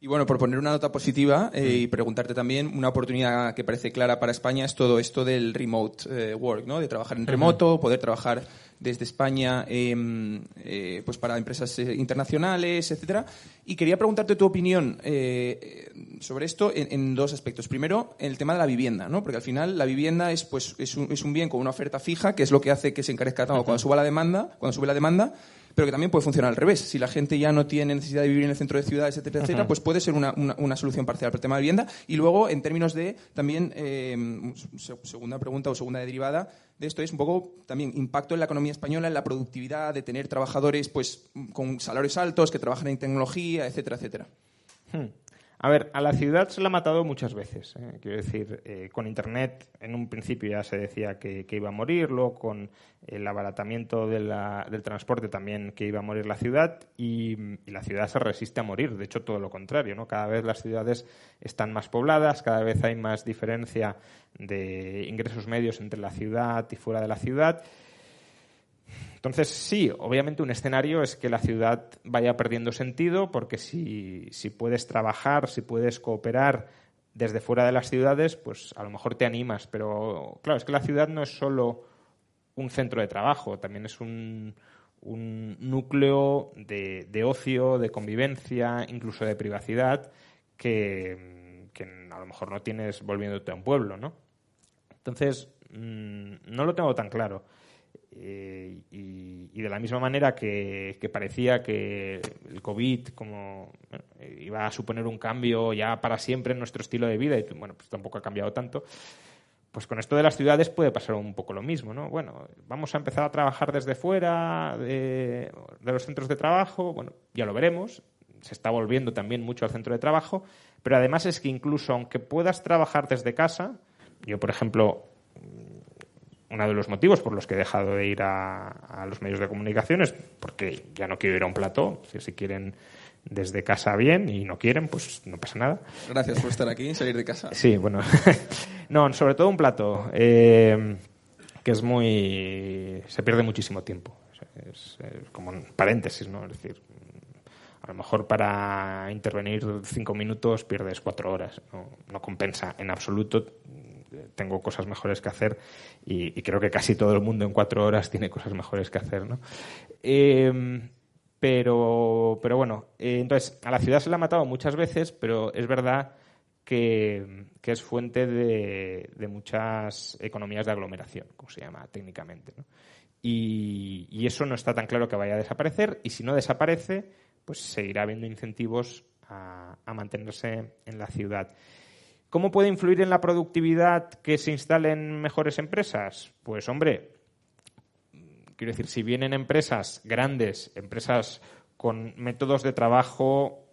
Y bueno, por poner una nota positiva y preguntarte también, una oportunidad que parece clara para España es todo esto del remote work, ¿no? De trabajar en remoto, poder trabajar desde España pues para empresas internacionales, etcétera. Y quería preguntarte tu opinión sobre esto en dos aspectos. Primero, el tema de la vivienda, ¿no? Porque al final la vivienda es un bien con una oferta fija, que es lo que hace que se encarezca tanto cuando sube la demanda. pero que también puede funcionar al revés. Si la gente ya no tiene necesidad de vivir en el centro de ciudades, etcétera, etcétera, pues puede ser una solución parcial para el tema de vivienda. Y luego, en términos de también, segunda pregunta o segunda derivada de esto, es un poco también impacto en la economía española, en la productividad, de tener trabajadores pues con salarios altos, que trabajan en tecnología, etcétera, etcétera. A ver, a la ciudad se la ha matado muchas veces. Quiero decir, con Internet en un principio ya se decía que iba a morir, luego con el abaratamiento del transporte también que iba a morir la ciudad y la ciudad se resiste a morir. De hecho, todo lo contrario, ¿no? Cada vez las ciudades están más pobladas, cada vez hay más diferencia de ingresos medios entre la ciudad y fuera de la ciudad. Entonces, sí, obviamente un escenario es que la ciudad vaya perdiendo sentido porque si puedes trabajar, si puedes cooperar desde fuera de las ciudades, pues a lo mejor te animas. Pero, claro, es que la ciudad no es solo un centro de trabajo, también es un núcleo de ocio, de convivencia, incluso de privacidad, que a lo mejor no tienes volviéndote a un pueblo, ¿no? Entonces, no lo tengo tan claro. Y de la misma manera que parecía que el COVID iba a suponer un cambio ya para siempre en nuestro estilo de vida, y bueno, pues tampoco ha cambiado tanto, pues con esto de las ciudades puede pasar un poco lo mismo, ¿no? Bueno, vamos a empezar a trabajar desde fuera de los centros de trabajo, bueno, ya lo veremos, se está volviendo también mucho al centro de trabajo, pero además es que incluso aunque puedas trabajar desde casa, yo por ejemplo, uno de los motivos por los que he dejado de ir a los medios de comunicación es porque ya no quiero ir a un plató. Si quieren desde casa bien y no quieren, pues no pasa nada. Gracias por estar aquí y salir de casa. Sí, bueno. No, sobre todo un plató, que es se pierde muchísimo tiempo. Es como un paréntesis, ¿no? Es decir, a lo mejor para intervenir 5 minutos pierdes 4 horas. No compensa en absoluto. Tengo cosas mejores que hacer y creo que casi todo el mundo en 4 horas tiene cosas mejores que hacer, ¿no? Pero bueno, entonces a la ciudad se la ha matado muchas veces, pero es verdad que es fuente de muchas economías de aglomeración, como se llama técnicamente, ¿no? Y eso no está tan claro que vaya a desaparecer, y si no desaparece, pues seguirá habiendo incentivos a mantenerse en la ciudad. ¿Cómo puede influir en la productividad que se instalen mejores empresas? Pues, hombre, quiero decir, si vienen empresas grandes, empresas con métodos de trabajo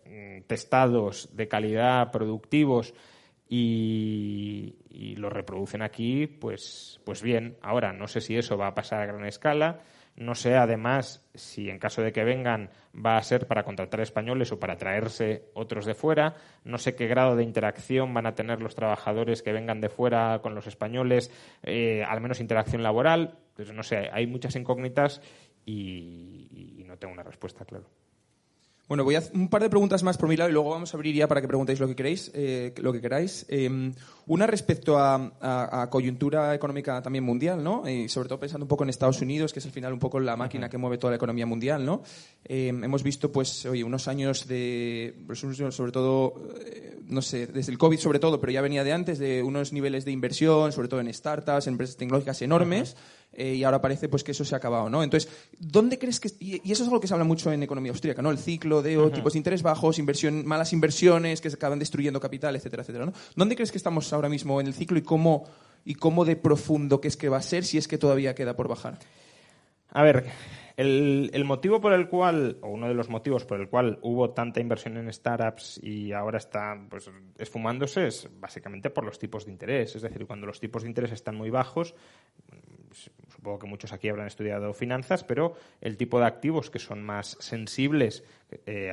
testados, de calidad, productivos, y lo reproducen aquí, pues bien. Ahora, no sé si eso va a pasar a gran escala. No sé, además, si en caso de que vengan va a ser para contratar españoles o para traerse otros de fuera. No sé qué grado de interacción van a tener los trabajadores que vengan de fuera con los españoles, al menos interacción laboral. Pues no sé, hay muchas incógnitas y no tengo una respuesta, claro. Bueno, voy a hacer un par de preguntas más por mi lado y luego vamos a abrir ya para que preguntéis lo que queráis. Una respecto a coyuntura económica también mundial, ¿no? Y sobre todo pensando un poco en Estados Unidos, que es al final un poco la máquina que mueve toda la economía mundial, ¿no? Hemos visto, pues, unos años sobre todo, no sé, desde el COVID sobre todo, pero ya venía de antes, de unos niveles de inversión, sobre todo en startups, en empresas tecnológicas enormes. Y ahora parece pues que eso se ha acabado, ¿no? Entonces, ¿dónde crees que...? Y eso es algo que se habla mucho en economía austríaca, ¿no? El ciclo de tipos de interés bajos, malas inversiones que se acaban destruyendo capital, etcétera, etcétera, ¿no? ¿Dónde crees que estamos ahora mismo en el ciclo y cómo de profundo crees que va a ser, si es que todavía queda por bajar? A ver, el motivo por el cual, o uno de los motivos por el cual hubo tanta inversión en startups y ahora está pues esfumándose, es básicamente por los tipos de interés. Es decir, cuando los tipos de interés están muy bajos, supongo que muchos aquí habrán estudiado finanzas, pero el tipo de activos que son más sensibles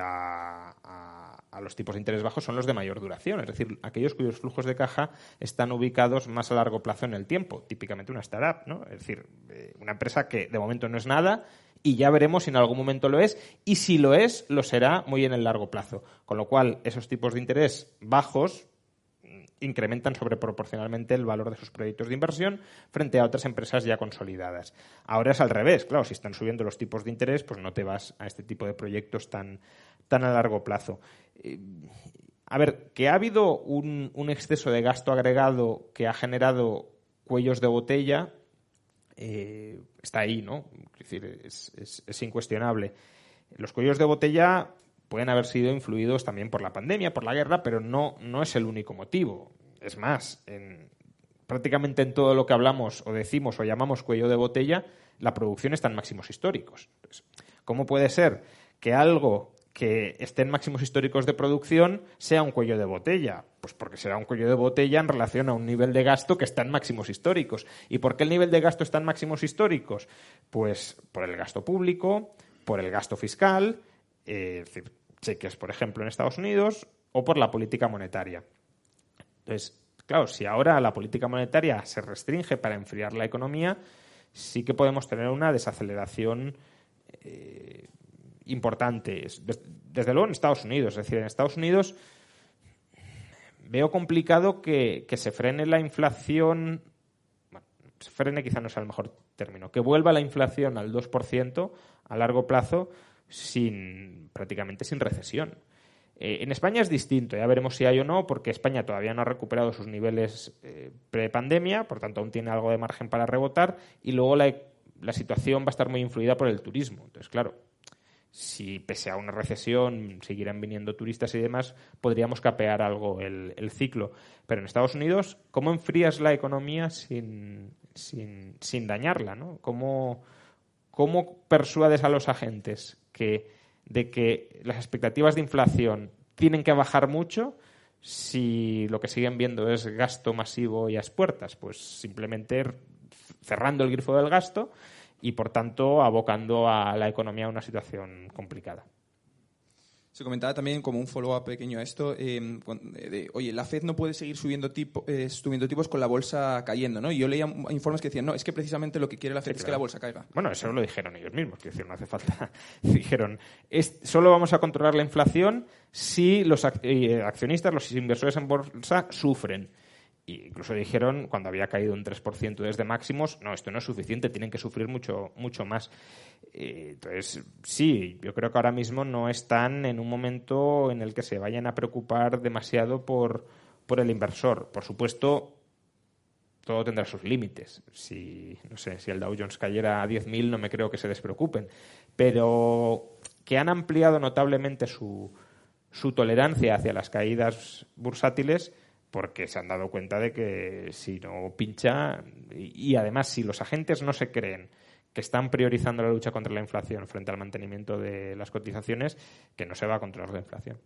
a los tipos de interés bajos son los de mayor duración, es decir, aquellos cuyos flujos de caja están ubicados más a largo plazo en el tiempo, típicamente una startup, ¿no? Es decir, una empresa que de momento no es nada y ya veremos si en algún momento lo es, y si lo es, lo será muy en el largo plazo. Con lo cual, esos tipos de interés bajos incrementan sobreproporcionalmente el valor de sus proyectos de inversión frente a otras empresas ya consolidadas. Ahora es al revés, claro, si están subiendo los tipos de interés, pues no te vas a este tipo de proyectos tan a largo plazo. A ver, que ha habido un exceso de gasto agregado que ha generado cuellos de botella, está ahí, ¿no? Es decir, es incuestionable. Los cuellos de botella pueden haber sido influidos también por la pandemia, por la guerra, pero no es el único motivo. Es más, prácticamente en todo lo que hablamos o decimos o llamamos cuello de botella, la producción está en máximos históricos. Entonces, ¿cómo puede ser que algo que esté en máximos históricos de producción sea un cuello de botella? Pues porque será un cuello de botella en relación a un nivel de gasto que está en máximos históricos. ¿Y por qué el nivel de gasto está en máximos históricos? Pues por el gasto público, por el gasto fiscal, es decir, cheques, por ejemplo, en Estados Unidos, o por la política monetaria. Entonces, claro, si ahora la política monetaria se restringe para enfriar la economía, sí que podemos tener una desaceleración importante. Desde luego en Estados Unidos. Es decir, en Estados Unidos veo complicado que se frene la inflación. Bueno, se frene quizá no sea el mejor término. Que vuelva la inflación al 2% a largo plazo prácticamente sin recesión. En España es distinto, ya veremos si hay o no, porque España todavía no ha recuperado sus niveles pre-pandemia, por tanto aún tiene algo de margen para rebotar, y luego la situación va a estar muy influida por el turismo. Entonces, claro, si pese a una recesión seguirán viniendo turistas y demás, podríamos capear algo el ciclo. Pero en Estados Unidos, ¿cómo enfrías la economía sin dañarla, ¿no? ¿Cómo persuades a los agentes de que las expectativas de inflación tienen que bajar mucho si lo que siguen viendo es gasto masivo y a expuertas? Pues simplemente cerrando el grifo del gasto y, por tanto, abocando a la economía a una situación complicada. Se comentaba también como un follow-up pequeño a esto, oye, la Fed no puede seguir subiendo tipos con la bolsa cayendo, ¿no? Y yo leía informes que decían, no, es que precisamente lo que quiere la Fed es que la bolsa caiga. Bueno, eso lo dijeron ellos mismos, quiero decir, no hace falta. Dijeron, solo vamos a controlar la inflación si los accionistas, los inversores en bolsa sufren. Y incluso dijeron, cuando había caído un 3% desde máximos, no, esto no es suficiente, tienen que sufrir mucho, mucho más. Entonces, sí, yo creo que ahora mismo no están en un momento en el que se vayan a preocupar demasiado por el inversor. Por supuesto, todo tendrá sus límites. Si el Dow Jones cayera a 10.000, no me creo que se despreocupen. Pero que han ampliado notablemente su tolerancia hacia las caídas bursátiles, porque se han dado cuenta de que si no pincha, y además si los agentes no se creen que están priorizando la lucha contra la inflación frente al mantenimiento de las cotizaciones, que no se va a controlar la inflación.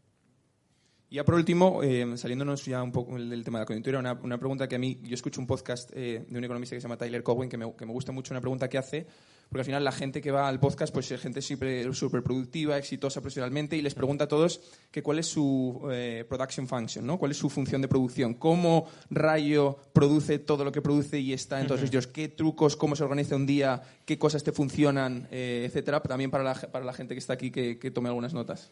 Y ya por último, saliéndonos ya un poco del tema de la coyuntura, una pregunta que a mí, yo escucho un podcast de un economista que se llama Tyler Cowen, que me gusta mucho una pregunta que hace, porque al final la gente que va al podcast pues es gente súper productiva, exitosa profesionalmente, y les pregunta a todos que cuál es su production function, ¿no? Cuál es su función de producción, cómo rayo produce todo lo que produce y está en todos ellos, qué trucos, cómo se organiza un día, qué cosas te funcionan, etcétera, también para la gente que está aquí que tome algunas notas.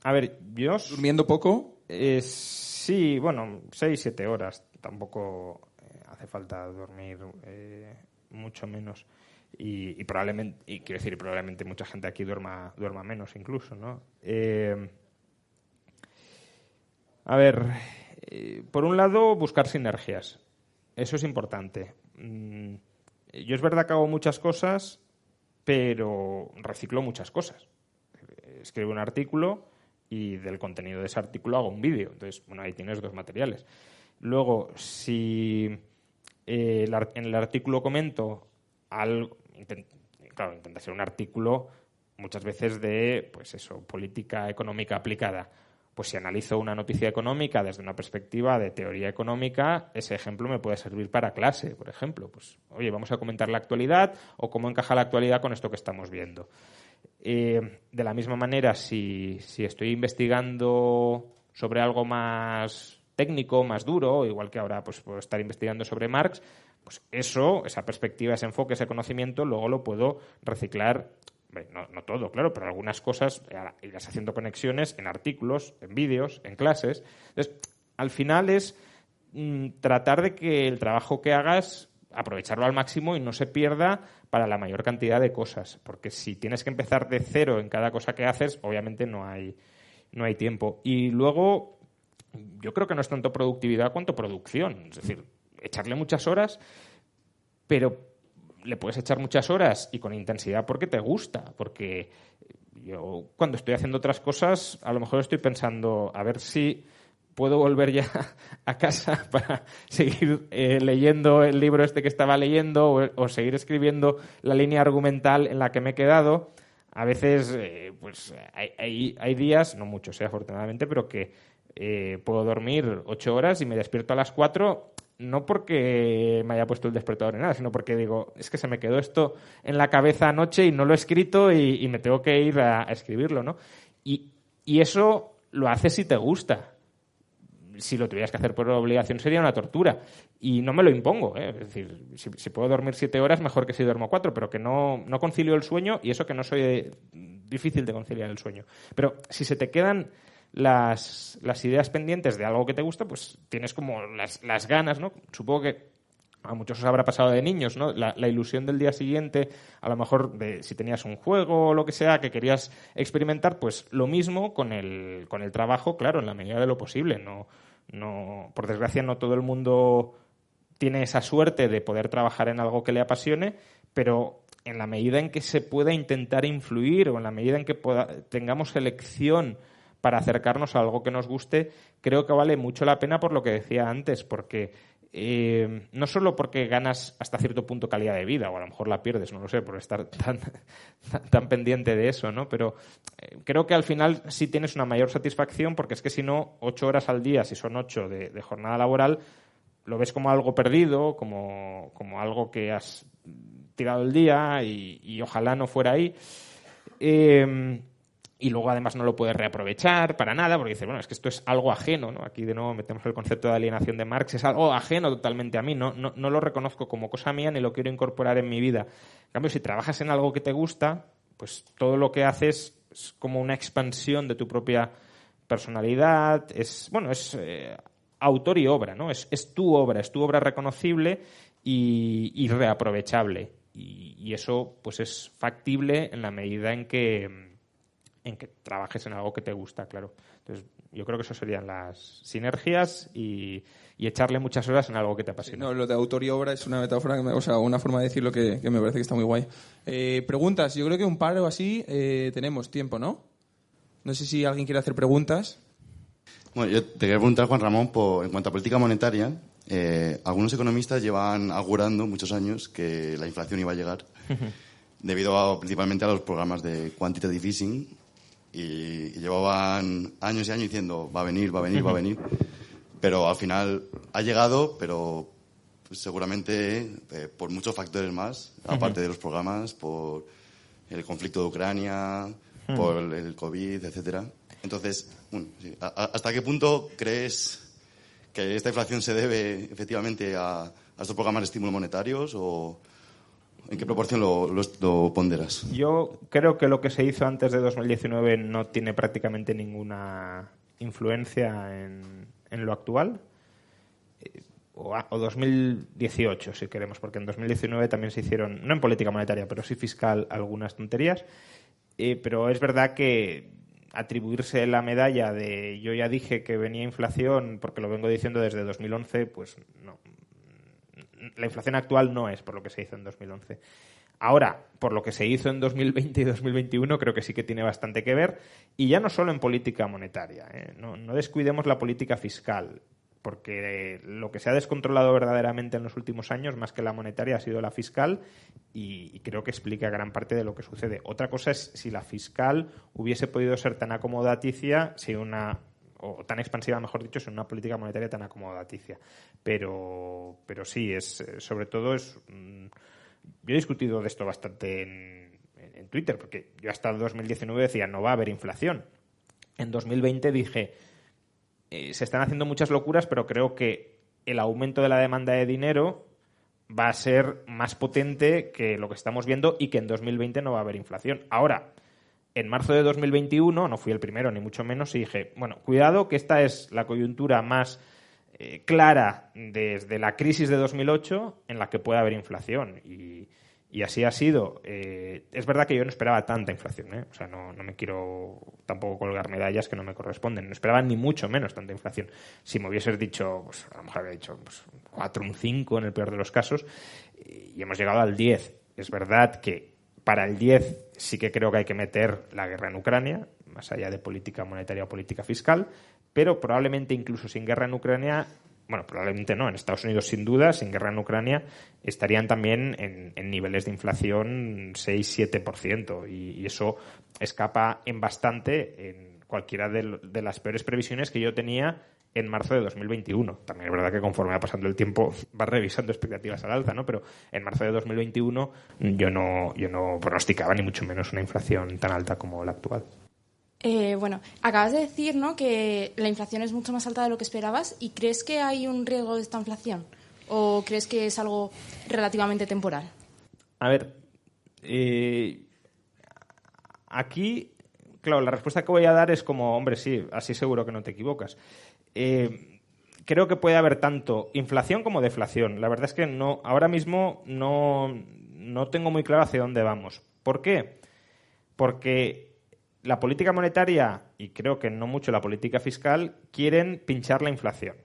A ver, yo... ¿Durmiendo poco? Sí, bueno, 6-7 horas. Tampoco hace falta dormir mucho menos. Y probablemente, y quiero decir, probablemente mucha gente aquí duerma menos incluso, ¿no? A ver, por un lado, buscar sinergias. Eso es importante. Yo es verdad que hago muchas cosas, pero reciclo muchas cosas. Escribo un artículo y del contenido de ese artículo hago un vídeo. Entonces, bueno, ahí tienes dos materiales. Luego, si en el artículo comento algo, intenta ser un artículo muchas veces de, pues eso, política económica aplicada. Pues si analizo una noticia económica desde una perspectiva de teoría económica, ese ejemplo me puede servir para clase, por ejemplo. Pues, oye, vamos a comentar la actualidad o cómo encaja la actualidad con esto que estamos viendo. De la misma manera, si estoy investigando sobre algo más técnico, más duro, igual que ahora pues puedo estar investigando sobre Marx, pues esa perspectiva, ese enfoque, ese conocimiento, luego lo puedo reciclar. No todo, claro, pero algunas cosas irás haciendo conexiones en artículos, en vídeos, en clases. Entonces, al final es tratar de que el trabajo que hagas, aprovecharlo al máximo y no se pierda para la mayor cantidad de cosas. Porque si tienes que empezar de cero en cada cosa que haces, obviamente no hay tiempo. Y luego, yo creo que no es tanto productividad cuanto producción. Es decir, echarle muchas horas. pero le puedes echar muchas horas y con intensidad porque te gusta, porque yo cuando estoy haciendo otras cosas a lo mejor estoy pensando a ver si puedo volver ya a casa para seguir leyendo el libro este que estaba leyendo o seguir escribiendo la línea argumental en la que me he quedado. A veces pues hay días, no muchos afortunadamente, pero que puedo dormir 8 horas y me despierto a las 4, no porque me haya puesto el despertador ni nada, sino porque digo, es que se me quedó esto en la cabeza anoche y no lo he escrito y me tengo que ir a escribirlo, ¿no? Y eso lo haces si te gusta. Si lo tuvieras que hacer por obligación sería una tortura. Y no me lo impongo, ¿eh? Es decir, si puedo dormir 7 horas, mejor que si duermo 4, pero que no concilio el sueño, y eso que no soy difícil de conciliar el sueño. Pero si se te quedan las ideas pendientes de algo que te gusta, pues tienes como las ganas, ¿no? Supongo que a muchos os habrá pasado de niños, ¿no? La ilusión del día siguiente, a lo mejor de si tenías un juego o lo que sea que querías experimentar, pues lo mismo con el trabajo, claro, en la medida de lo posible. No, por desgracia, no todo el mundo tiene esa suerte de poder trabajar en algo que le apasione, pero en la medida en que se pueda intentar influir o en la medida en que tengamos elección para acercarnos a algo que nos guste, creo que vale mucho la pena por lo que decía antes, porque no solo porque ganas hasta cierto punto calidad de vida, o a lo mejor la pierdes, no lo sé, por estar tan pendiente de eso, ¿no? Pero creo que al final sí tienes una mayor satisfacción, porque es que si no, 8 horas al día, si son 8 de jornada laboral, lo ves como algo perdido, como algo que has tirado el día y ojalá no fuera ahí. Y luego además no lo puedes reaprovechar para nada, porque dices, bueno, es que esto es algo ajeno, ¿no? Aquí de nuevo metemos el concepto de alienación de Marx, es algo ajeno totalmente a mí, no lo reconozco como cosa mía ni lo quiero incorporar en mi vida. En cambio, si trabajas en algo que te gusta, pues todo lo que haces es como una expansión de tu propia personalidad, es autor y obra, ¿no? Es tu obra reconocible y reaprovechable. Y eso pues es factible en la medida en que trabajes en algo que te gusta, claro. Entonces, yo creo que eso serían las sinergias y echarle muchas horas en algo que te apasiona. Sí, no, lo de autor y obra es una metáfora, una forma de decirlo que me parece que está muy guay. Preguntas, yo creo que un par o así tenemos tiempo, ¿no? No sé si alguien quiere hacer preguntas. Bueno, yo te quería preguntar, Juan Ramón, en cuanto a política monetaria, algunos economistas llevan augurando muchos años que la inflación iba a llegar debido principalmente a los programas de quantitative easing y llevaban años y años diciendo va a venir, pero al final ha llegado, pero pues, seguramente por muchos factores más, aparte de los programas, por el conflicto de Ucrania, por el COVID, etcétera. Entonces, bueno, sí, ¿hasta qué punto crees que esta inflación se debe efectivamente a estos programas de estímulo monetarios o en qué proporción lo ponderas? Yo creo que lo que se hizo antes de 2019 no tiene prácticamente ninguna influencia en lo actual. O 2018, si queremos, porque en 2019 también se hicieron, no en política monetaria, pero sí fiscal, algunas tonterías. Pero es verdad que atribuirse la medalla de yo ya dije que venía inflación porque lo vengo diciendo desde 2011, pues no. La inflación actual no es por lo que se hizo en 2011. Ahora, por lo que se hizo en 2020 y 2021, creo que sí que tiene bastante que ver. Y ya no solo en política monetaria. No descuidemos la política fiscal, porque lo que se ha descontrolado verdaderamente en los últimos años, más que la monetaria, ha sido la fiscal y creo que explica gran parte de lo que sucede. Otra cosa es si la fiscal hubiese podido ser tan acomodaticia, o tan expansiva, mejor dicho, sin una política monetaria tan acomodaticia. Pero sí, sobre todo yo he discutido de esto bastante en Twitter, porque yo hasta 2019 decía no va a haber inflación. En 2020 dije se están haciendo muchas locuras, pero creo que el aumento de la demanda de dinero va a ser más potente que lo que estamos viendo y que en 2020 no va a haber inflación. Ahora, en marzo de 2021, no fui el primero ni mucho menos, y dije, bueno, cuidado que esta es la coyuntura más clara desde la crisis de 2008 en la que puede haber inflación. Y Y así ha sido. Es verdad que yo no esperaba tanta inflación, ¿eh? O sea, no me quiero tampoco colgar medallas que no me corresponden. No esperaba ni mucho menos tanta inflación. Si me hubieses dicho, pues a lo mejor habría dicho 4, un 5 en el peor de los casos, y hemos llegado al 10. Es verdad que para el 10 sí que creo que hay que meter la guerra en Ucrania, más allá de política monetaria o política fiscal, pero probablemente incluso sin guerra en Ucrania... Bueno, probablemente no. En Estados Unidos, sin duda, sin guerra en Ucrania, estarían también en niveles de inflación 6-7%. Y eso escapa en bastante en cualquiera de las peores previsiones que yo tenía en marzo de 2021. También es verdad que conforme va pasando el tiempo va revisando expectativas al alza, ¿no? Pero en marzo de 2021 yo no pronosticaba ni mucho menos una inflación tan alta como la actual. Bueno, acabas de decir, ¿no?, que la inflación es mucho más alta de lo que esperabas. ¿Y crees que hay un riesgo de esta inflación? ¿O crees que es algo relativamente temporal? A ver, aquí, claro, la respuesta que voy a dar es como, hombre, sí, así seguro que no te equivocas. Creo que puede haber tanto inflación como deflación. La verdad es que no, ahora mismo no tengo muy claro hacia dónde vamos. ¿Por qué? Porque la política monetaria, y creo que no mucho la política fiscal, quieren pinchar la inflación.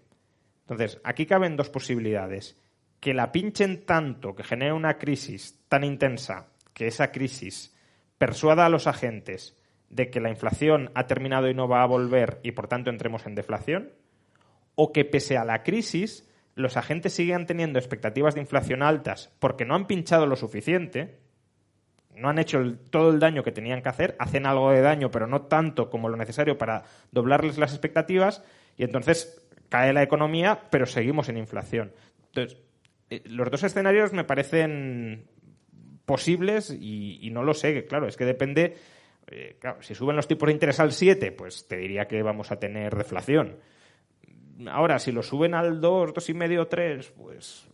Entonces, aquí caben dos posibilidades. Que la pinchen tanto, que genere una crisis tan intensa, que esa crisis persuada a los agentes de que la inflación ha terminado y no va a volver y, por tanto, entremos en deflación, o que, pese a la crisis, los agentes sigan teniendo expectativas de inflación altas porque no han pinchado lo suficiente, no han hecho todo el daño que tenían que hacer, hacen algo de daño, pero no tanto como lo necesario para doblarles las expectativas, y entonces cae la economía, pero seguimos en inflación. Entonces, los dos escenarios me parecen posibles y no lo sé. Claro, es que depende. Claro, si suben los tipos de interés al 7, pues te diría que vamos a tener deflación. Ahora, si lo suben al 2, 2,5, 3, pues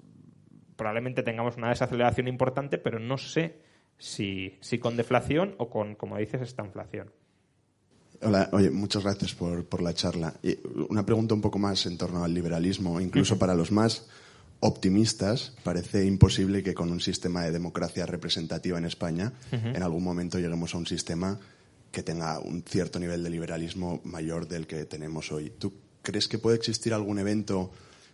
probablemente tengamos una desaceleración importante, pero no sé si con deflación o con, como dices, esta inflación. Hola, oye, muchas gracias por la charla. Y una pregunta un poco más en torno al liberalismo. Incluso para los más optimistas, parece imposible que con un sistema de democracia representativa en España en algún momento lleguemos a un sistema que tenga un cierto nivel de liberalismo mayor del que tenemos hoy. ¿Tú crees que puede existir algún evento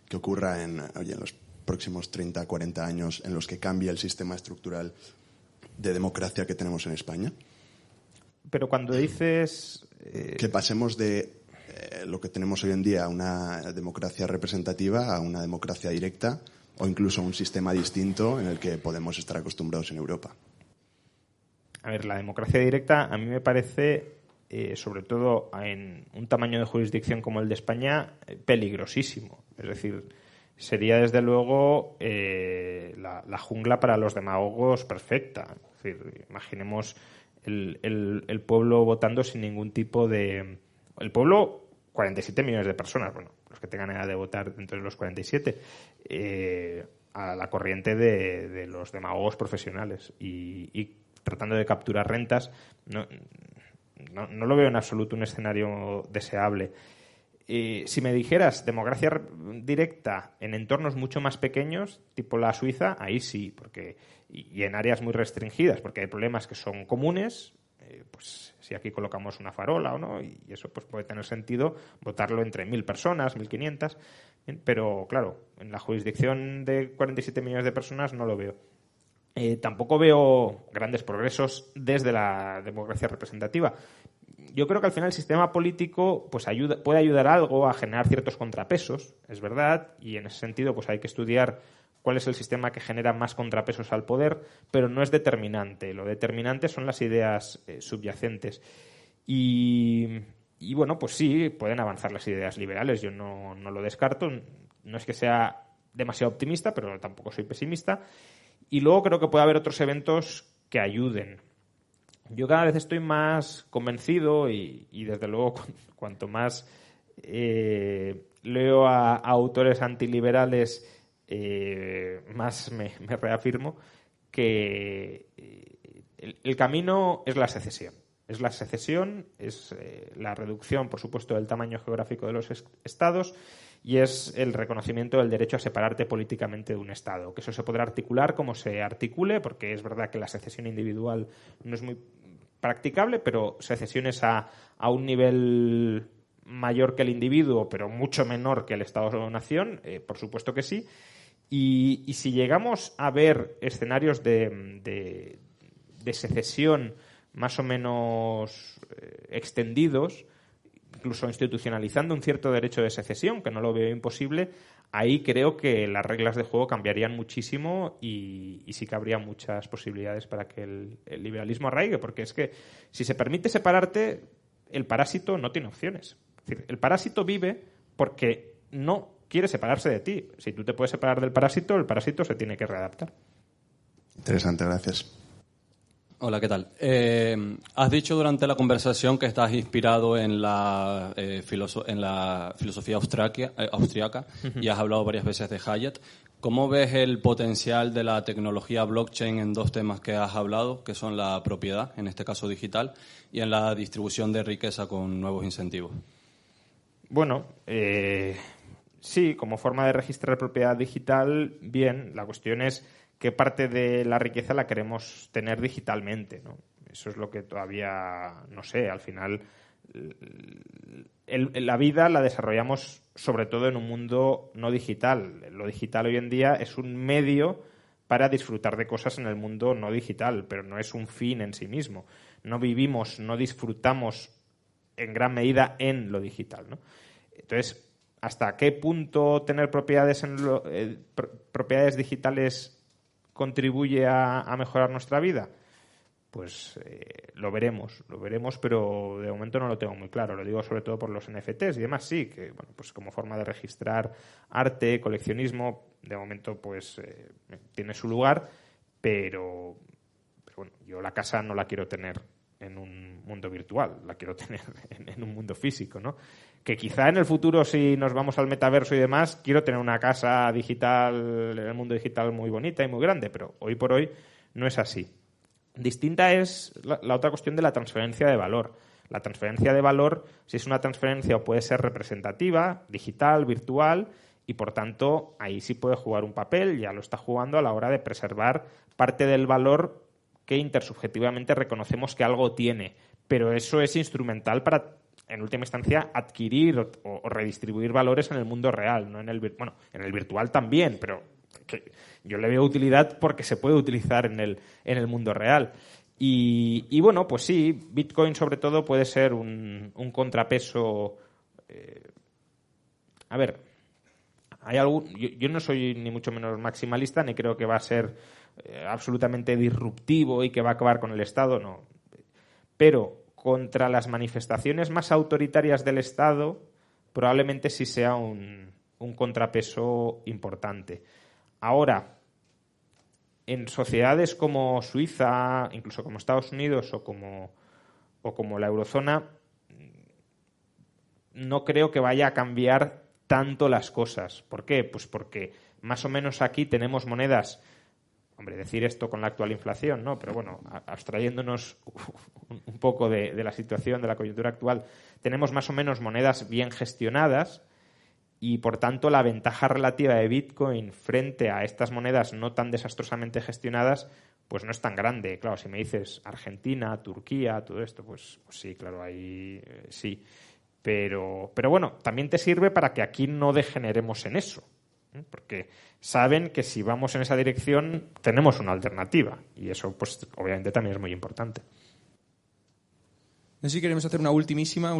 que ocurra en los próximos 30, 40 años en los que cambie el sistema estructural de democracia que tenemos en España? Pero cuando dices... Que pasemos de lo que tenemos hoy en día a una democracia representativa a una democracia directa o incluso un sistema distinto en el que podemos estar acostumbrados en Europa. A ver, la democracia directa a mí me parece, sobre todo en un tamaño de jurisdicción como el de España, peligrosísimo. Es decir, sería desde luego la jungla para los demagogos perfecta. Es decir, imaginemos el pueblo votando sin ningún tipo de... El pueblo, 47 millones de personas, bueno, los que tengan edad de votar dentro de los 47, a la corriente de los demagogos profesionales y tratando de capturar rentas. No lo veo en absoluto un escenario deseable. Si me dijeras democracia directa en entornos mucho más pequeños, tipo la Suiza, ahí sí, porque y en áreas muy restringidas, porque hay problemas que son comunes, pues si aquí colocamos una farola o no, y eso pues puede tener sentido votarlo entre 1.000 personas, 1.500, pero claro, en la jurisdicción de 47 millones de personas no lo veo. Tampoco veo grandes progresos desde la democracia representativa. Yo creo que al final el sistema político pues puede ayudar algo a generar ciertos contrapesos, es verdad, y en ese sentido pues hay que estudiar cuál es el sistema que genera más contrapesos al poder, pero no es determinante. Lo determinante son las ideas subyacentes. Y bueno, pues sí, pueden avanzar las ideas liberales, yo no lo descarto. No es que sea demasiado optimista, pero tampoco soy pesimista. Y luego creo que puede haber otros eventos que ayuden. Yo cada vez estoy más convencido y desde luego, cuanto más leo a autores antiliberales, más me reafirmo que el camino es la secesión. Es la secesión, es la reducción, por supuesto, del tamaño geográfico de los estados y es el reconocimiento del derecho a separarte políticamente de un Estado. Que eso se podrá articular como se articule, porque es verdad que la secesión individual no es muy practicable, pero secesiones a un nivel mayor que el individuo, pero mucho menor que el Estado-nación, por supuesto que sí. Y si llegamos a ver escenarios de secesión más o menos extendidos, incluso institucionalizando un cierto derecho de secesión, que no lo veo imposible, ahí creo que las reglas de juego cambiarían muchísimo y sí que habría muchas posibilidades para que el liberalismo arraigue, porque es que si se permite separarte, el parásito no tiene opciones. Es decir, el parásito vive porque no quiere separarse de ti. Si tú te puedes separar del parásito, el parásito se tiene que readaptar. Interesante, gracias. Hola, ¿qué tal? Has dicho durante la conversación que estás inspirado en la filosofía austriaca y has hablado varias veces de Hayek. ¿Cómo ves el potencial de la tecnología blockchain en dos temas que has hablado, que son la propiedad, en este caso digital, y en la distribución de riqueza con nuevos incentivos? Bueno, sí, como forma de registrar propiedad digital, bien. La cuestión es qué parte de la riqueza la queremos tener digitalmente, ¿no? Eso es lo que todavía no sé. Al final, la vida la desarrollamos sobre todo en un mundo no digital. Lo digital hoy en día es un medio para disfrutar de cosas en el mundo no digital, pero no es un fin en sí mismo. No vivimos, no disfrutamos en gran medida en lo digital, ¿no? Entonces, ¿hasta qué punto tener propiedades digitales contribuye a mejorar nuestra vida? Pues lo veremos, pero de momento no lo tengo muy claro. Lo digo sobre todo por los NFTs y demás, sí, que bueno, pues como forma de registrar arte, coleccionismo, de momento pues tiene su lugar, pero bueno, yo la casa no la quiero tener en un mundo virtual, la quiero tener en un mundo físico, ¿no? Que quizá en el futuro, si nos vamos al metaverso y demás, quiero tener una casa digital, en el mundo digital muy bonita y muy grande, pero hoy por hoy no es así. Distinta es la otra cuestión de la transferencia de valor. La transferencia de valor, si es una transferencia o puede ser representativa, digital, virtual, y por tanto ahí sí puede jugar un papel, ya lo está jugando a la hora de preservar parte del valor que intersubjetivamente reconocemos que algo tiene. Pero eso es instrumental para, en última instancia, adquirir o redistribuir valores en el mundo real, no en el virtual también, pero que yo le veo utilidad porque se puede utilizar en el mundo real. Y bueno, pues sí, Bitcoin sobre todo puede ser un contrapeso. A ver, yo no soy ni mucho menos maximalista, ni creo que va a ser absolutamente disruptivo y que va a acabar con el Estado, no. Pero contra las manifestaciones más autoritarias del Estado probablemente sí sea un contrapeso importante. Ahora, en sociedades como Suiza, incluso como Estados Unidos o como la eurozona, no creo que vaya a cambiar tanto las cosas. ¿Por qué? Pues porque más o menos aquí tenemos monedas. Hombre, decir esto con la actual inflación, ¿no? Pero bueno, abstrayéndonos un poco de la situación, de la coyuntura actual, tenemos más o menos monedas bien gestionadas y, por tanto, la ventaja relativa de Bitcoin frente a estas monedas no tan desastrosamente gestionadas, pues no es tan grande. Claro, si me dices Argentina, Turquía, todo esto, pues sí, claro, ahí sí. Pero bueno, también te sirve para que aquí no degeneremos en eso, ¿eh? Porque saben que si vamos en esa dirección tenemos una alternativa y eso pues obviamente también es muy importante. No sé si queremos hacer una ultimísima.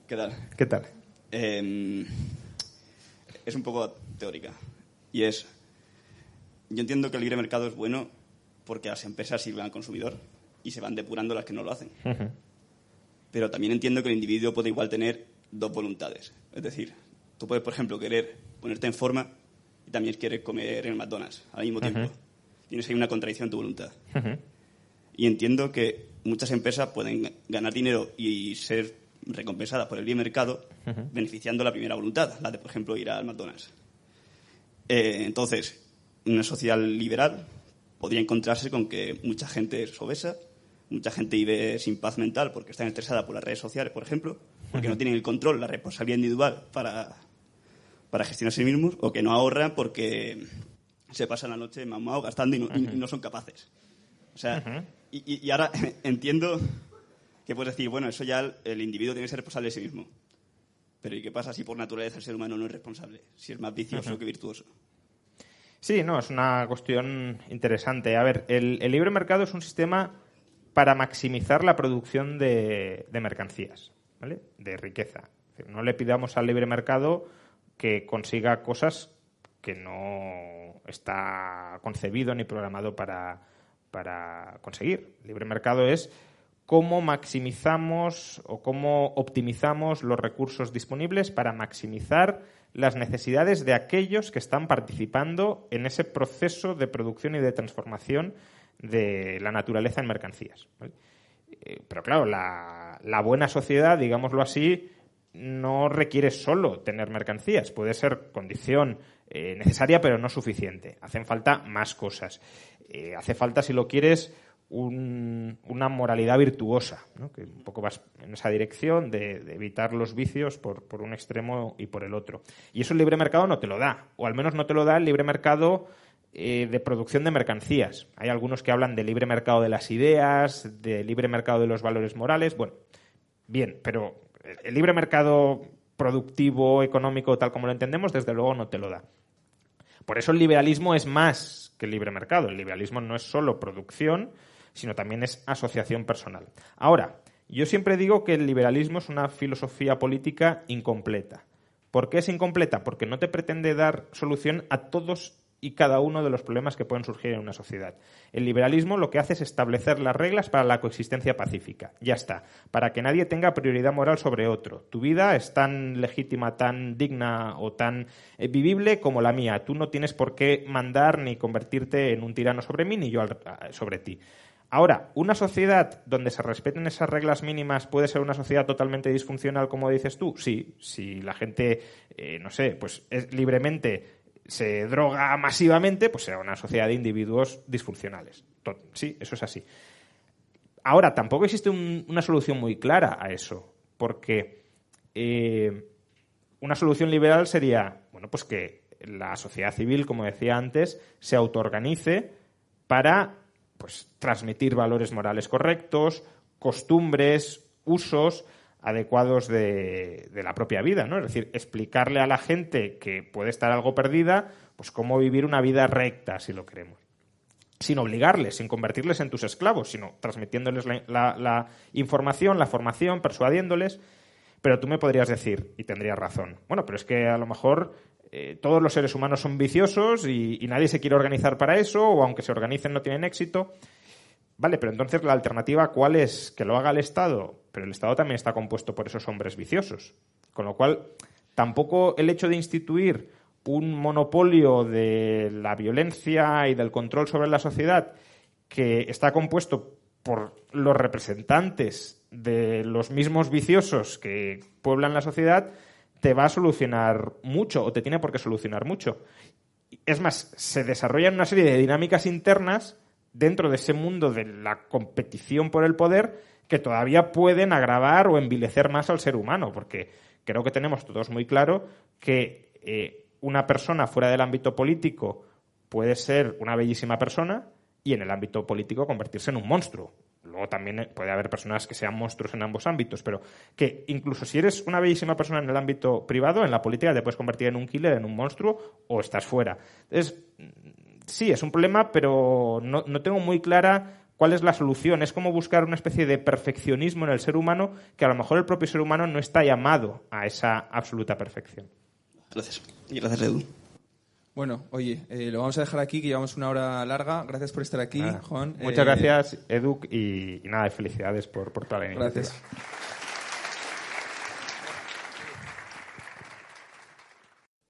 ¿Qué tal? Es un poco teórica y yo entiendo que el libre mercado es bueno porque las empresas sirven al consumidor y se van depurando las que no lo hacen. Uh-huh. Pero también entiendo que el individuo puede igual tener dos voluntades. Es decir, tú puedes, por ejemplo, querer ponerte en forma y también quieres comer en el McDonald's al mismo tiempo. Uh-huh. Tienes ahí una contradicción en tu voluntad. Uh-huh. Y entiendo que muchas empresas pueden ganar dinero y ser recompensadas por el libre mercado, uh-huh, beneficiando la primera voluntad, la de, por ejemplo, ir al McDonald's. Entonces, una sociedad liberal podría encontrarse con que mucha gente es obesa, mucha gente vive sin paz mental porque está estresada por las redes sociales, por ejemplo, porque no tienen el control, la responsabilidad individual para para gestionarse a sí mismos o que no ahorran porque se pasan la noche mamado gastando y no son capaces. O sea, y ahora entiendo que puedes decir, bueno, eso ya el individuo tiene que ser responsable de sí mismo. Pero ¿y qué pasa si por naturaleza el ser humano no es responsable? Si es más vicioso que virtuoso. Sí, no, es una cuestión interesante. A ver, el libre mercado es un sistema para maximizar la producción de mercancías, ¿vale? De riqueza. Es decir, no le pidamos al libre mercado que consiga cosas que no está concebido ni programado para conseguir. El libre mercado es cómo maximizamos o cómo optimizamos los recursos disponibles para maximizar las necesidades de aquellos que están participando en ese proceso de producción y de transformación de la naturaleza en mercancías, ¿vale? Pero claro, la buena sociedad, digámoslo así, no requiere solo tener mercancías. Puede ser condición necesaria, pero no suficiente. Hacen falta más cosas. Hace falta, si lo quieres, una moralidad virtuosa, ¿no? Que un poco vas en esa dirección de evitar los vicios por un extremo y por el otro. Y eso el libre mercado no te lo da, o al menos no te lo da el libre mercado de producción de mercancías. Hay algunos que hablan del libre mercado de las ideas, del libre mercado de los valores morales. Bueno, bien, pero el libre mercado productivo, económico, tal como lo entendemos, desde luego no te lo da. Por eso el liberalismo es más que el libre mercado. El liberalismo no es solo producción, sino también es asociación personal. Ahora, yo siempre digo que el liberalismo es una filosofía política incompleta. ¿Por qué es incompleta? Porque no te pretende dar solución a todos y cada uno de los problemas que pueden surgir en una sociedad. El liberalismo lo que hace es establecer las reglas para la coexistencia pacífica. Ya está. Para que nadie tenga prioridad moral sobre otro. Tu vida es tan legítima, tan digna o tan vivible como la mía. Tú no tienes por qué mandar ni convertirte en un tirano sobre mí ni yo sobre ti. Ahora, ¿una sociedad donde se respeten esas reglas mínimas puede ser una sociedad totalmente disfuncional, como dices tú? Sí. Si la gente, pues libremente se droga masivamente, pues será una sociedad de individuos disfuncionales. Sí, eso es así. Ahora, tampoco existe una solución muy clara a eso, porque una solución liberal sería, bueno, pues que la sociedad civil, como decía antes, se autoorganice para, pues, transmitir valores morales correctos, costumbres, usos adecuados de la propia vida, ¿no? Es decir, explicarle a la gente que puede estar algo perdida, pues cómo vivir una vida recta, si lo queremos. Sin obligarles, sin convertirles en tus esclavos, sino transmitiéndoles la información, la formación, persuadiéndoles. Pero tú me podrías decir, y tendrías razón, bueno, pero es que a lo mejor todos los seres humanos son viciosos y nadie se quiere organizar para eso, o aunque se organicen no tienen éxito. Vale, pero entonces la alternativa, ¿cuál es? Que lo haga el Estado. Pero el Estado también está compuesto por esos hombres viciosos. Con lo cual, tampoco el hecho de instituir un monopolio de la violencia y del control sobre la sociedad que está compuesto por los representantes de los mismos viciosos que pueblan la sociedad, te va a solucionar mucho, o te tiene por qué solucionar mucho. Es más, se desarrollan una serie de dinámicas internas dentro de ese mundo de la competición por el poder que todavía pueden agravar o envilecer más al ser humano, porque creo que tenemos todos muy claro que una persona fuera del ámbito político puede ser una bellísima persona y en el ámbito político convertirse en un monstruo. Luego también puede haber personas que sean monstruos en ambos ámbitos, pero que incluso si eres una bellísima persona en el ámbito privado, en la política te puedes convertir en un killer, en un monstruo, o estás fuera. Entonces, sí, es un problema, pero no tengo muy clara cuál es la solución. Es como buscar una especie de perfeccionismo en el ser humano que a lo mejor el propio ser humano no está llamado a esa absoluta perfección. Gracias. Y gracias, Edu. Bueno, oye, lo vamos a dejar aquí, que llevamos una hora larga. Gracias por estar aquí, Juan. Muchas gracias, Edu, y nada, felicidades por toda la iniciativa. Gracias.